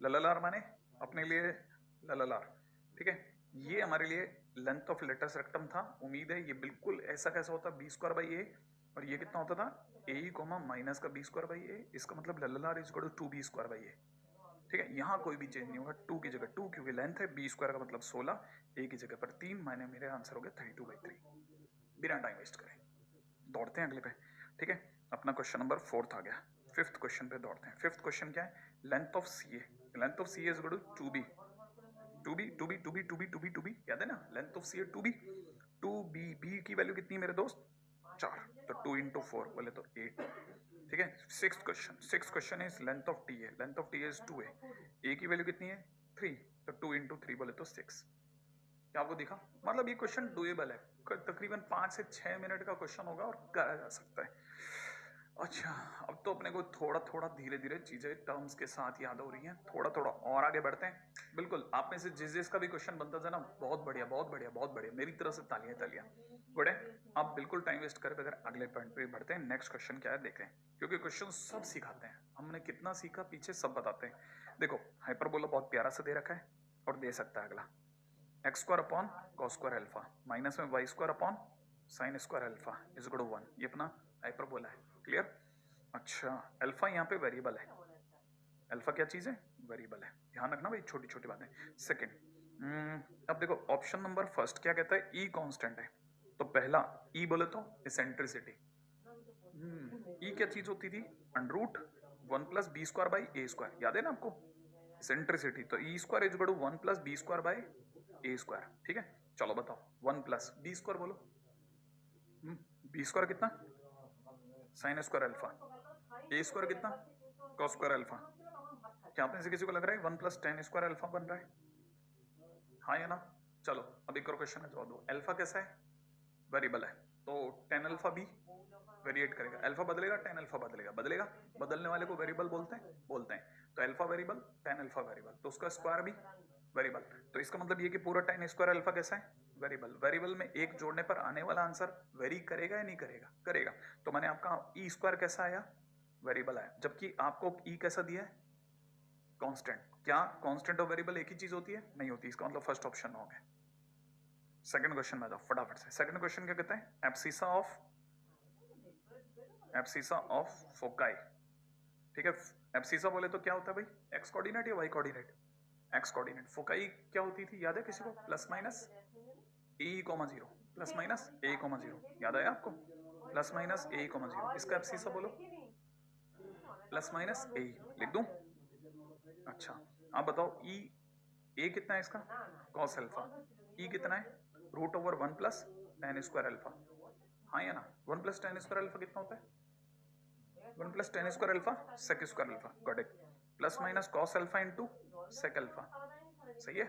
लललार माने अपने लिए लललार, ठीक है, ये हमारे लिए लेंथ ऑफ लेटस रेक्टम था, उम्मीद है ये बिल्कुल ऐसा कैसा होता बी स्क्वायर बाई ए, और ये कितना होता था ए कोमा माइनस का बी स्क्वायर बाई ए, इसका मतलब लललार is equal to 2b square by a, ठीक है। यहाँ कोई भी चेंज नहीं होगा, 2 की जगह 2 क्योंकि लेंथ है, बी स्क्वायर का मतलब 16, ए की जगह पर 3, माने मेरे आंसर हो गया 32/3, बिना टाइम वेस्ट करें दौड़ते हैं अगले पे, ठीक है। अपना क्वेश्चन नंबर 4 आ गया, फिफ्थ क्वेश्चन पे दौड़ते हैं। फिफ्थ क्वेश्चन क्या है, length of C A, length of C A is equal to 2b, 2b 2b 2b 2b 2b 2b, याद है ना, length of C A 2b, 2b, b की वैल्यू कितनी है मेरे दोस्त 4, तो 2 इंटू 4 बोले तो 8, ठीक है। Six question is length of T A, length of T A is 2a, ए की वैल्यू कितनी है 3, तो 2 इंटू 3 बोले तो 6, क्या आपको दिखा, मतलब ये क्वेश्चन डुएबल है, तकरीबन 5 से 6 मिनट का क्वेश्चन होगा और करा जा सकता है। अच्छा अब तो अपने को थोड़ा थोड़ा धीरे धीरे चीजें टर्म्स के साथ याद हो रही हैं, थोड़ा थोड़ा और आगे बढ़ते हैं। बिल्कुल आप में से जिस जिसका भी क्वेश्चन बनता था ना, बहुत बढ़िया बहुत बढ़िया बहुत बढ़िया, मेरी तरफ से तालियां तालियां, गुड है। आप बिल्कुल टाइम वेस्ट कर बगैर अगले पॉइंट पे बढ़ते हैं। नेक्स्ट क्वेश्चन क्या है देखें, क्योंकि क्वेश्चन सब सिखाते हैं, हमने कितना सीखा पीछे सब बताते हैं। देखो हाइपरबोला बहुत प्यारा सा दे रखा है और दे सकता है अगला, x square upon cos square alpha minus में y square upon sine square alpha is equal to 1, ये अपना हाइपरबोला है, क्लियर। अच्छा अल्फा यहाँ पे वेरिएबल है, अल्फा क्या चीज है वेरिएबल है, ध्यान रखना भाई छोटी छोटी बातें। सेकंड अब देखो ऑप्शन नंबर फर्स्ट क्या कहता है, ई कांस्टेंट है, तो पहला ई बोले तो इसेंट्रिसिटी, ई क्या चीज होती थी under root 1 plus B square by A square, याद है ना आपको इसेंट्रिसिटी, तो e square is equal to 1 plus B square by A square, ठीक है। चलो बताओ 1 प्लस बी स्क्वायर बोलो, बी स्क्वायर कितना sine square alpha, a square कितना कॉस स्क्वायर अल्फा, क्या आप में से किसी को लग रहा है 1 प्लस टेन स्क्वायर अल्फा बन रहा है, हाँ या ना। चलो अब एक और क्वेश्चन है जवाब दो, अल्फा कैसा है वेरिएबल है, तो टेन अल्फा बी वेरिएट करेगा, अल्फा बदलेगा, tan अल्फा बदलेगा, बदलेगा, बदलने वाले को वेरिएबल बोलते हैं। तो alpha variable, tan alpha variable, तो उसका स्क्वायर भी वेरिएबल। तो इसका मतलब ये कि पूरा tan स्क्वायर अल्फा कैसा है, वेरिएबल। वेरिएबल में एक जोड़ने पर आने वाला आंसर वेरी करेगा या नहीं करेगा, करेगा। तो मैंने आपका ई स्क्वायर कैसा आया, वेरिएबल आया, जबकि आपको ई कैसा दिया है, कांस्टेंट। क्या कांस्टेंट और वेरिएबल एक ही चीज होती है, नहीं होती। इसका मतलब फर्स्ट ऑप्शन हो गया। सेकंड क्वेश्चन में जाओ फटाफट से। सेकंड क्वेश्चन क्या कहता है, एब्सिसा ऑफ फोकाई। ठीक है, एब्सिसा बोले तो क्या होता है भाई, एक्स कोऑर्डिनेट या Y coordinate, X coordinate. Foci क्या होती थी, याद है किसी को, plus minus A comma zero, plus minus A comma zero, याद आया आपको, plus minus A comma zero. इसका एब्सिसा बोलो, प्लस माइनस ए लिख दूं। अच्छा, आप बताओ ई, ए कितना है इसका, कॉस अल्फा। ई कितना है, root over 1 plus tan square alpha. हाँ या ना, 1 प्लस tan स्क्वायर अल्फा कितना होता है, 1 plus tan square alpha sec square alpha, got it. Plus minus cos alpha into sec alpha, सही है,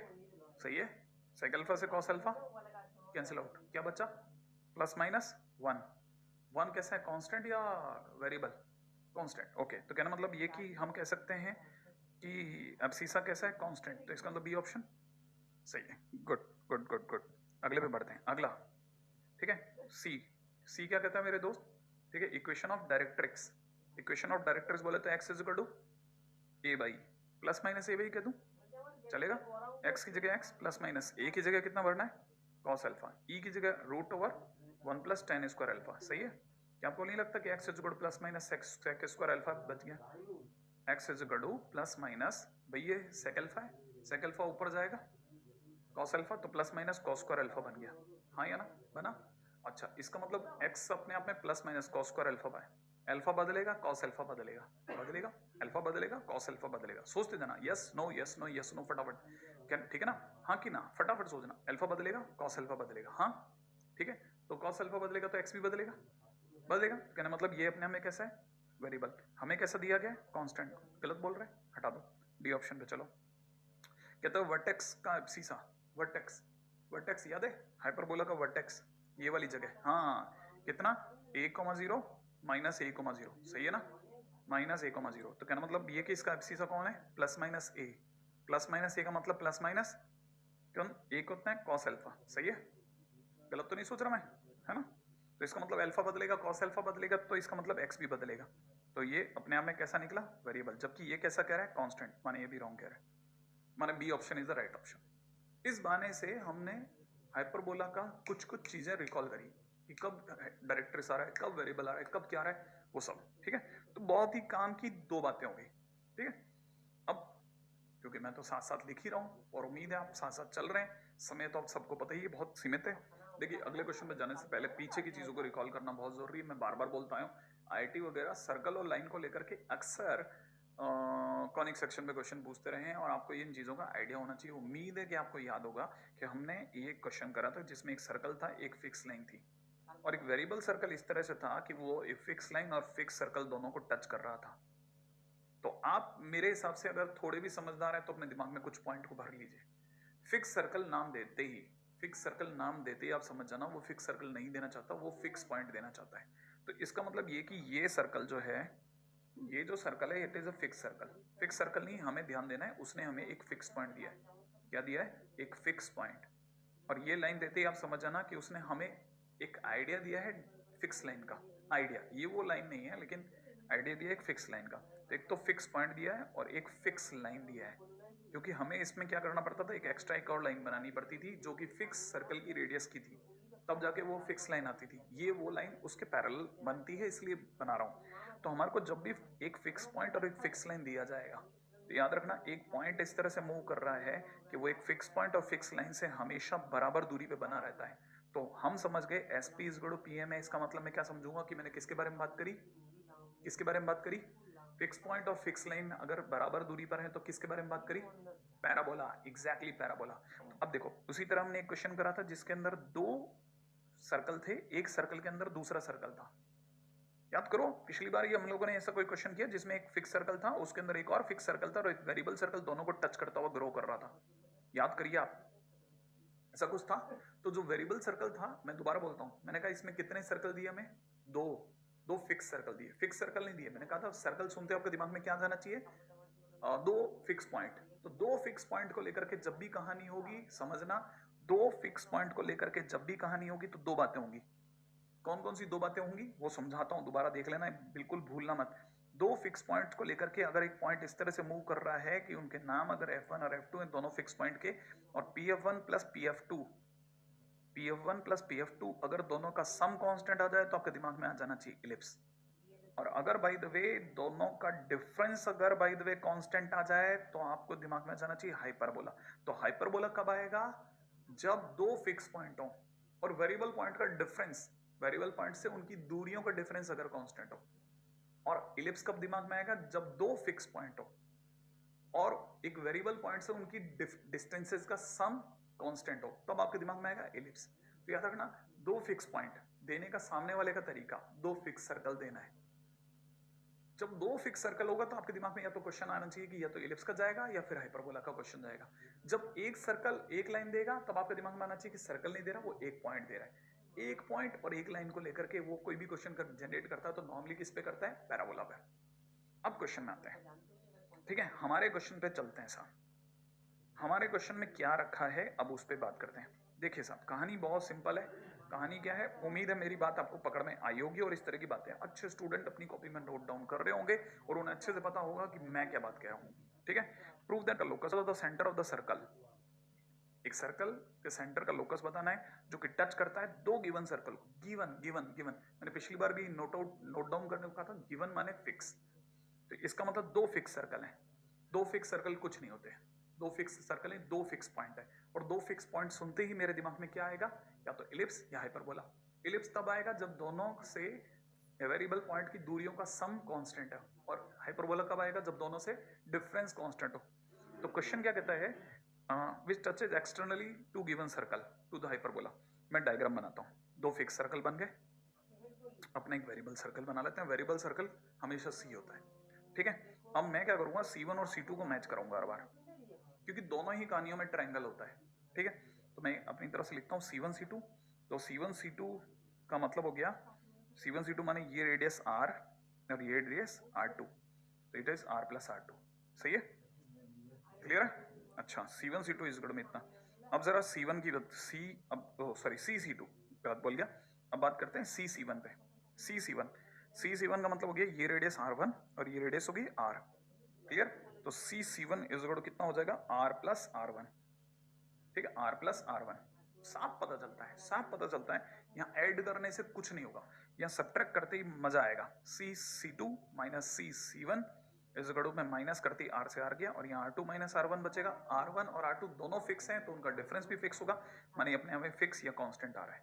सही है। सेक अल्फा से कॉस अल्फा कैंसिल आउट, क्या बचा, प्लस माइनस 1। 1 कैसा है, कांस्टेंट या वेरिएबल, कांस्टेंट। ओके, तो कहना मतलब ये कि हम कह सकते हैं कि एब्सिसा कैसा है, कांस्टेंट। तो इसका मतलब बी ऑप्शन सही है। गुड गुड गुड गुड, अगले पे बढ़ते हैं। अगला, ठीक है, सी। सी क्या कहता है मेरे दोस्त, ठीक है, equation of directrix. Equation of directrix बोले तो X is equal to A by, plus minus A by कह दूं, चलेगा। एक्स की जगह एक्स, प्लस माइनस ए की जगह कितना भरना है, कॉस अल्फा। ई की जगह root over 1 plus tan square alpha, सही है। क्या आपको नहीं लगता कि X is equal to plus minus sec square alpha बच गया। X is equal to plus minus, भैया सेक अल्फा है, सेक अल्फा ऊपर जाएगा, कॉस अल्फा, तो plus minus cos square alpha बन गया। हाँ या ना, बना। अच्छा, इसका मतलब x अपने आप में plus minus cos square alpha है। अल्फा बदलेगा, कॉस अल्फा बदलेगा, बदलेगा, अल्फा बदलेगा, कॉस अल्फा बदलेगा। सोचते जाना, yes no yes no yes no, फटाफट। क्या, ठीक है ना, हाँ कि ना, फटाफट सोचना। अल्फा बदलेगा, कॉस अल्फा बदलेगा, हाँ, ठीक है। तो कॉस अल्फा बदलेगा तो एक्स भी बदलेगा, बदलेगा। कहना मतलब ये अपने आप में कैसा है, वेरिएबल। हमें कैसा दिया गया, कांस्टेंट। गलत बोल रहे हैं, हटा दो, डी ऑप्शन पे चलो। कहते हैं वर्टेक्स का एब्सिसा, वर्टेक्स, वर्टेक्स याद है, हाइपरबोला का वर्टेक्स, ये वाली जगह। हाँ, कितना, a comma zero minus A comma zero, सही है ना, माइनस ए कोमा जीरो। तो कहना मतलब ये कि इसका एब्सिसा कौन है, plus minus a. Plus minus ए का मतलब प्लस माइनस, क्यों, ए को उतना है कॉस अल्फा, सही है। गलत तो नहीं सोच रहा मैं, है ना। तो इसका मतलब अल्फा बदलेगा, कॉस अल्फा बदलेगा, तो इसका मतलब एक्स भी बदलेगा। तो ये अपने आप में कैसा निकला, वेरिएबल। जबकि ये कैसा कह रहा है, कांस्टेंट, माने ये भी रॉन्ग कह रहा है, माने B option is the right option. इस बहाने से हमने हाइपरबोला का कुछ कुछ चीजें रिकॉल करी कि कब डायरेक्ट्रिक्स आ रहा है, कब वेरिएबल आ रहा है, कब क्या आ रहा है, वो सब, ठीक है। तो बहुत ही काम की दो बातें हो गई, ठीक है। अब क्योंकि मैं तो साथ साथ लिख ही रहा हूं और उम्मीद है आप साथ साथ चल रहे हैं, समय तो आप सबको पता ही है बहुत सीमित है। देखिए, अगले क्वेश्चन में जाने से पहले पीछे की चीजों को रिकॉल करना बहुत जरूरी है। मैं बार बार बोलता हूँ, आईआईटी वगैरह सर्कल और लाइन को लेकर के अक्सर कॉनिक सेक्शन में क्वेश्चन पूछते रहे हैं और आपको इन चीजों का आइडिया होना चाहिए। उम्मीद है कि आपको याद होगा कि हमने ये क्वेश्चन करा था जिसमें एक सर्कल था, एक फिक्स लाइन थी और एक वेरिएबल सर्कल इस तरह से था कि वो एक फिक्स लाइन और फिक्स सर्कल दोनों को टच कर रहा था। तो आप मेरे हिसाब से अगर थोड़े भी समझदार हैं तो अपने दिमाग में कुछ पॉइंट को भर लीजिए। फिक्स सर्कल नाम देते ही, फिक्स सर्कल नाम देते ही आप समझ जाना वो फिक्स सर्कल नहीं देना चाहता, वो फिक्स पॉइंट देना चाहता है। तो इसका मतलब ये कि ये सर्कल जो है, ये जो सर्कल है, it is a fix circle. Fix circle नहीं, हमें ध्यान देना है, उसने हमें एक फिक्स पॉइंट दिया है। क्या दिया है, एक फिक्स पॉइंट। और ये लाइन देते ही आप समझ जाना कि उसने हमें एक आइडिया दिया है फिक्स लाइन का। आइडिया, ये वो लाइन नहीं है लेकिन आइडिया दिया है एक फिक्स लाइन का। तो एक तो फिक्स पॉइंट दिया है और एक फिक्स लाइन दिया है, क्योंकि हमें इसमें क्या करना पड़ता था, एक एक्स्ट्रा एक और लाइन बनानी पड़ती थी जो कि फिक्स सर्कल की रेडियस की थी, तब जाके वो फिक्स लाइन आती थी। ये वो लाइन उसके पैरेलल बनती है, इसलिए बना रहा हूं। तो हमारे को जब भी एक फिक्स पॉइंट और एक फिक्स लाइन दिया जाएगा तो याद रखना, एक पॉइंट इस तरह से मूव कर रहा है कि वो एक फिक्स पॉइंट और फिक्स लाइन से हमेशा बराबर दूरी पे बना रहता है। तो हम समझ गए S P is two P M है। इसका मतलब मैं क्या समझूंगा कि मैंने किसके बारे में बात करी, किसके बारे में बात करी, फिक्स पॉइंट और फिक्स लाइन अगर बराबर दूरी पर है तो किसके बारे में बात करी, पैराबोला, एग्जैक्टली पैराबोला। अब देखो, उसी तरह हमने एक क्वेश्चन करा था जिसके अंदर दो सर्कल थे, एक सर्कल के अंदर दूसरा सर्कल था। याद करो, पिछली बार ये हम लोगों ने ऐसा कोई क्वेश्चन किया जिसमें एक फिक्स सर्कल था, उसके अंदर एक और फिक्स सर्कल था और एक वेरिएबल सर्कल, दोनों को टच करता हुआ ग्रो कर रहा था। याद करिए आप, ऐसा कुछ था। तो जो वेरिएबल सर्कल था, मैं दोबारा बोलता हूं, मैंने कहा इसमें कितने सर्कल दिए हमें, दो। दो फिक्स सर्कल दिए, फिक्स सर्कल नहीं दिए, मैंने कहा था सर्कल सुनते आपके दिमाग में क्या जाना चाहिए, दो फिक्स पॉइंट। तो दो फिक्स पॉइंट को लेकर के जब भी कहानी होगी समझना, दो फिक्स पॉइंट को लेकर के जब भी कहानी होगी तो दो बातें होंगी। कौन कौन सी दो बातें होंगी वो समझाता हूं, दोबारा देख लेना, बिल्कुल भूलना मत। दो फिक्स पॉइंट को लेकर के अगर एक पॉइंट इस तरह से मूव कर रहा है कि उनके नाम अगर F1 और F2 हैं दोनों फिक्स पॉइंट के, और PF1 प्लस PF2 अगर दोनों का सम कांस्टेंट आ जाए तो आपके दिमाग में आ जाना चाहिए इलिप्स। और अगर बाय द वे दोनों का डिफरेंस अगर बाय द वे कांस्टेंट आ जाए तो आपको दिमाग में आ जाना चाहिए हाइपरबोला। तो हाइपरबोला कब आएगा, जब दो फिक्स पॉइंट हो और वेरिएबल पॉइंट का डिफरेंस, वेरिएबल पॉइंट से उनकी दूरियों का डिफरेंस अगर कांस्टेंट हो। और इलिप्स कब दिमाग में आएगा, जब दो फिक्स पॉइंट हो और एक वेरिएबल पॉइंट से उनकी डिस्टेंसेस का सम कांस्टेंट हो, तब आपके दिमाग में आएगा इलिप्स। तो याद रखना, दो फिक्स पॉइंट देने का सामने वाले का तरीका, दो फिक्स सर्कल देना है। जब दो फिक्स सर्कल होगा तो आपके दिमाग में या तो क्वेश्चन आना चाहिए कि या तो इलिप्स का जाएगा या फिर हाइपरबोला का क्वेश्चन जाएगा। जब एक सर्कल एक लाइन देगा तब आपके दिमाग में आना चाहिए कि सर्कल नहीं दे रहा, वो एक पॉइंट दे रहा है। एक पॉइंट और एक लाइन को लेकर के वो कोई भी क्वेश्चन जनरेट करता है तो नॉर्मली किस पे करता है, पैराबोला पे। अब क्वेश्चन में आते हैं, ठीक है, हमारे क्वेश्चन पे चलते हैं साहब। हमारे क्वेश्चन में क्या रखा है अब उस पर बात करते हैं। देखिए साहब, कहानी बहुत सिंपल है। कहानी क्या है, उम्मीद है मेरी बात आपको पकड़ में आई होगी और इस तरह की बातें अच्छे स्टूडेंट अपनी कॉपी में नोट डाउन कर रहे होंगे और उन्हें अच्छे से पता होगा कि मैं क्या बात कह रहा हूं। ठीक है, prove that a locus of the centre of the circle, एक सर्कल के सेंटर का लोकस बताना है जो कि टच करता है दो गिवन सर्कल को। गिवन गिवन गिवन, मैंने पिछली बार भी नोट डाउन करने को कहा था, गिवन माने फिक्स। तो इसका मतलब दो फिक्स सर्कल है। दो फिक्स सर्कल कुछ नहीं होते, दो फिक्स सर्कल है, दो फिक्स पॉइंट है। और दो फिक्स पॉइंट सुनते ही मेरे दिमाग में क्या आएगा, या तो इलिप्स या हाइपरबोला। इलिप्स तब आएगा जब दोनों से वेरिएबल पॉइंट की दूरियों का सम कांस्टेंट है, और हाइपरबोला कब आएगा, जब दोनों से डिफरेंस कांस्टेंट हो। तो क्वेश्चन क्या कहता है, which touches externally to given circle to the hyperbola. मैं डायग्राम बनाता हूं, दो फिक्स सर्कल बन गए, अपना एक वेरिएबल सर्कल बना लेते हैं। वेरिएबल सर्कल हमेशा सी होता है, ठीक है। अब मैं क्या करूंगा, C1 और C2 को मैच कराऊंगा हर बार, क्योंकि दोनों ही कहानियों में ट्रायंगल होता है, ठीक है। तो मैं अपनी तरफ से लिखता हूं C1 C2। तो C1 C2 का मतलब हो गया, C1 C2 माने ये रेडियस R और ये रेडियस R2, तो it is R plus R2। सही है, क्लियर है। अच्छा, C1 C2 इज गुड में इतना। अब जरा C1 की सी, अब सॉरी C बात बोल गया। अब बात करते हैं C1 पे। C1 का मतलब हो गया ये रेडियस R1 और ये रेडियस होगी R, क्लियर। तो C1 इज गुड कितना हो जाएगा, R प्लस R1, ठीक है, R प्लस R1। साफ पता चलता है, साफ पता चलता है। यहाँ ऐड करने से कुछ नहीं होगा, यहाँ सब्ट्रैक्ट करते ही मजा आएगा। C2 माइनस C1 इस गड़ू में माइनस करते ही R से R गया, और यहाँ R2 माइनस R1 बचेगा। R1 और R2 दोनों फिक्स हैं तो उनका डिफरेंस भी फिक्स होगा, माने अपने हमें फिक्स या कांस्टेंट आ रहा है।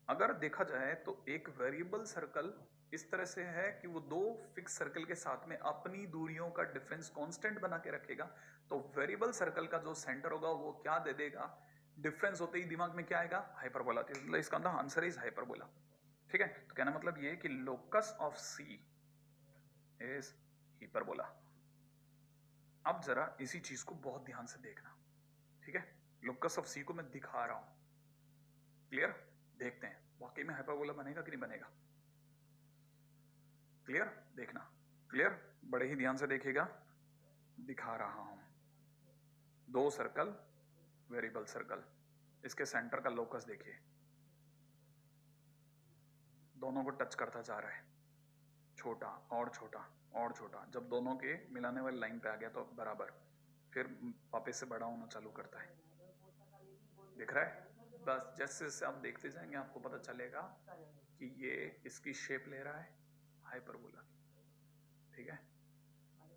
अगर देखा जाए तो एक वेरिएबल सर्कल इस तरह से है कि वो दो फिक्स सर्कल के साथ में अपनी दूरियों का डिफरेंस कांस्टेंट बना के रखेगा। तो वेरिएबल सर्कल का जो सेंटर होगा वो क्या दे देगा, डिफरेंस होते ही दिमाग में क्या आएगा, हाइपरबोला। मतलब इसका मतलब आंसर इज हाइपरबोला, ठीक है। तो कहना मतलब ये कि locus of C is hyperbola. अब जरा इसी चीज को बहुत ध्यान से देखना, ठीक है। लोकस ऑफ सी को मैं दिखा रहा हूं, क्लियर। देखते हैं वाकई में हाइपरबोला बनेगा कि नहीं बनेगा, क्लियर। देखना, क्लियर, बड़े ही ध्यान से देखिएगा, दिखा रहा हूं। दो सर्कल, वेरिएबल सर्कल, इसके सेंटर का लोकस देखिए, दोनों को टच करता जा रहा है, छोटा और छोटा और छोटा। जब दोनों के मिलाने वाली लाइन पे आ गया तो बराबर, फिर वापस से बड़ा होना चालू करता है। दिख रहा है, बस जैसे जैसे आप देखते जाएंगे आपको पता चलेगा कि ये इसकी शेप ले रहा है, हाइपरबोला की, ठीक है।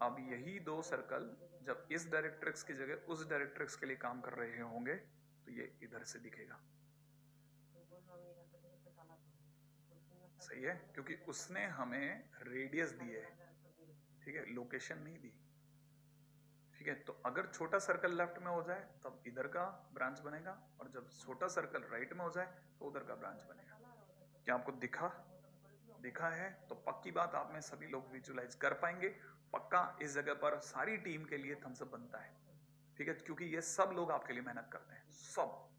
अब यही दो सर्कल जब इस डायरेक्ट्रिक्स की जगह उस डायरेक्ट्रिक्स के लिए काम कर रहे होंगे तो ये इधर से दिखेगा, सही है, क्योंकि उसने हमें रेडियस दी है, ठीक है, लोकेशन नहीं दी, ठीक है। तो अगर छोटा सर्कल लेफ्ट में हो जाए तब इधर का ब्रांच बनेगा, और जब छोटा सर्कल राइट में हो जाए तो उधर का ब्रांच बनेगा। क्या आपको दिखा है? तो पक्की बात आप में सभी लोग विजुलाइज कर पाएंगे। पक्का इस जगह पर सारी टीम के लिए थम्स अप बनता है, ठीक है, क्योंकि ये सब लोग आपके लिए मेहनत करते हैं। सब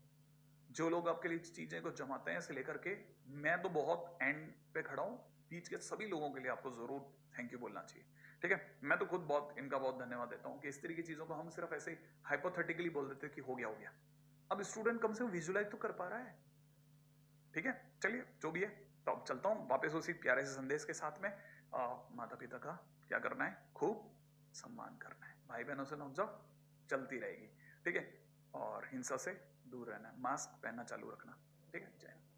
जो लोग आपके लिए चीजें को जमाते हैं से लेकर के, मैं तो बहुत एंड पे खड़ा हूं, बीच के सभी लोगों के लिए आपको जरूर थैंक यू बोलना चाहिए। ठीक है, मैं तो खुद इनका बहुत धन्यवाद देता हूँ कि इस तरह की चीजों को हम सिर्फ ऐसे हाइपोथेटिकली बोल देते कि हो गया। अब स्टूडेंट कम से कम विजुलाइज तो कर पा रहा है। ठीक है, चलिए जो भी है, तो अब चलता हूँ वापस उसी प्यारे से संदेश के साथ में। माता पिता का क्या करना है, खूब सम्मान करना है, भाई बहनों से नोकझोंक चलती रहेगी। ठीक है, और हिंसा से दूर रहना है, मास्क पहनना चालू रखना। ठीक है, जय हिंद।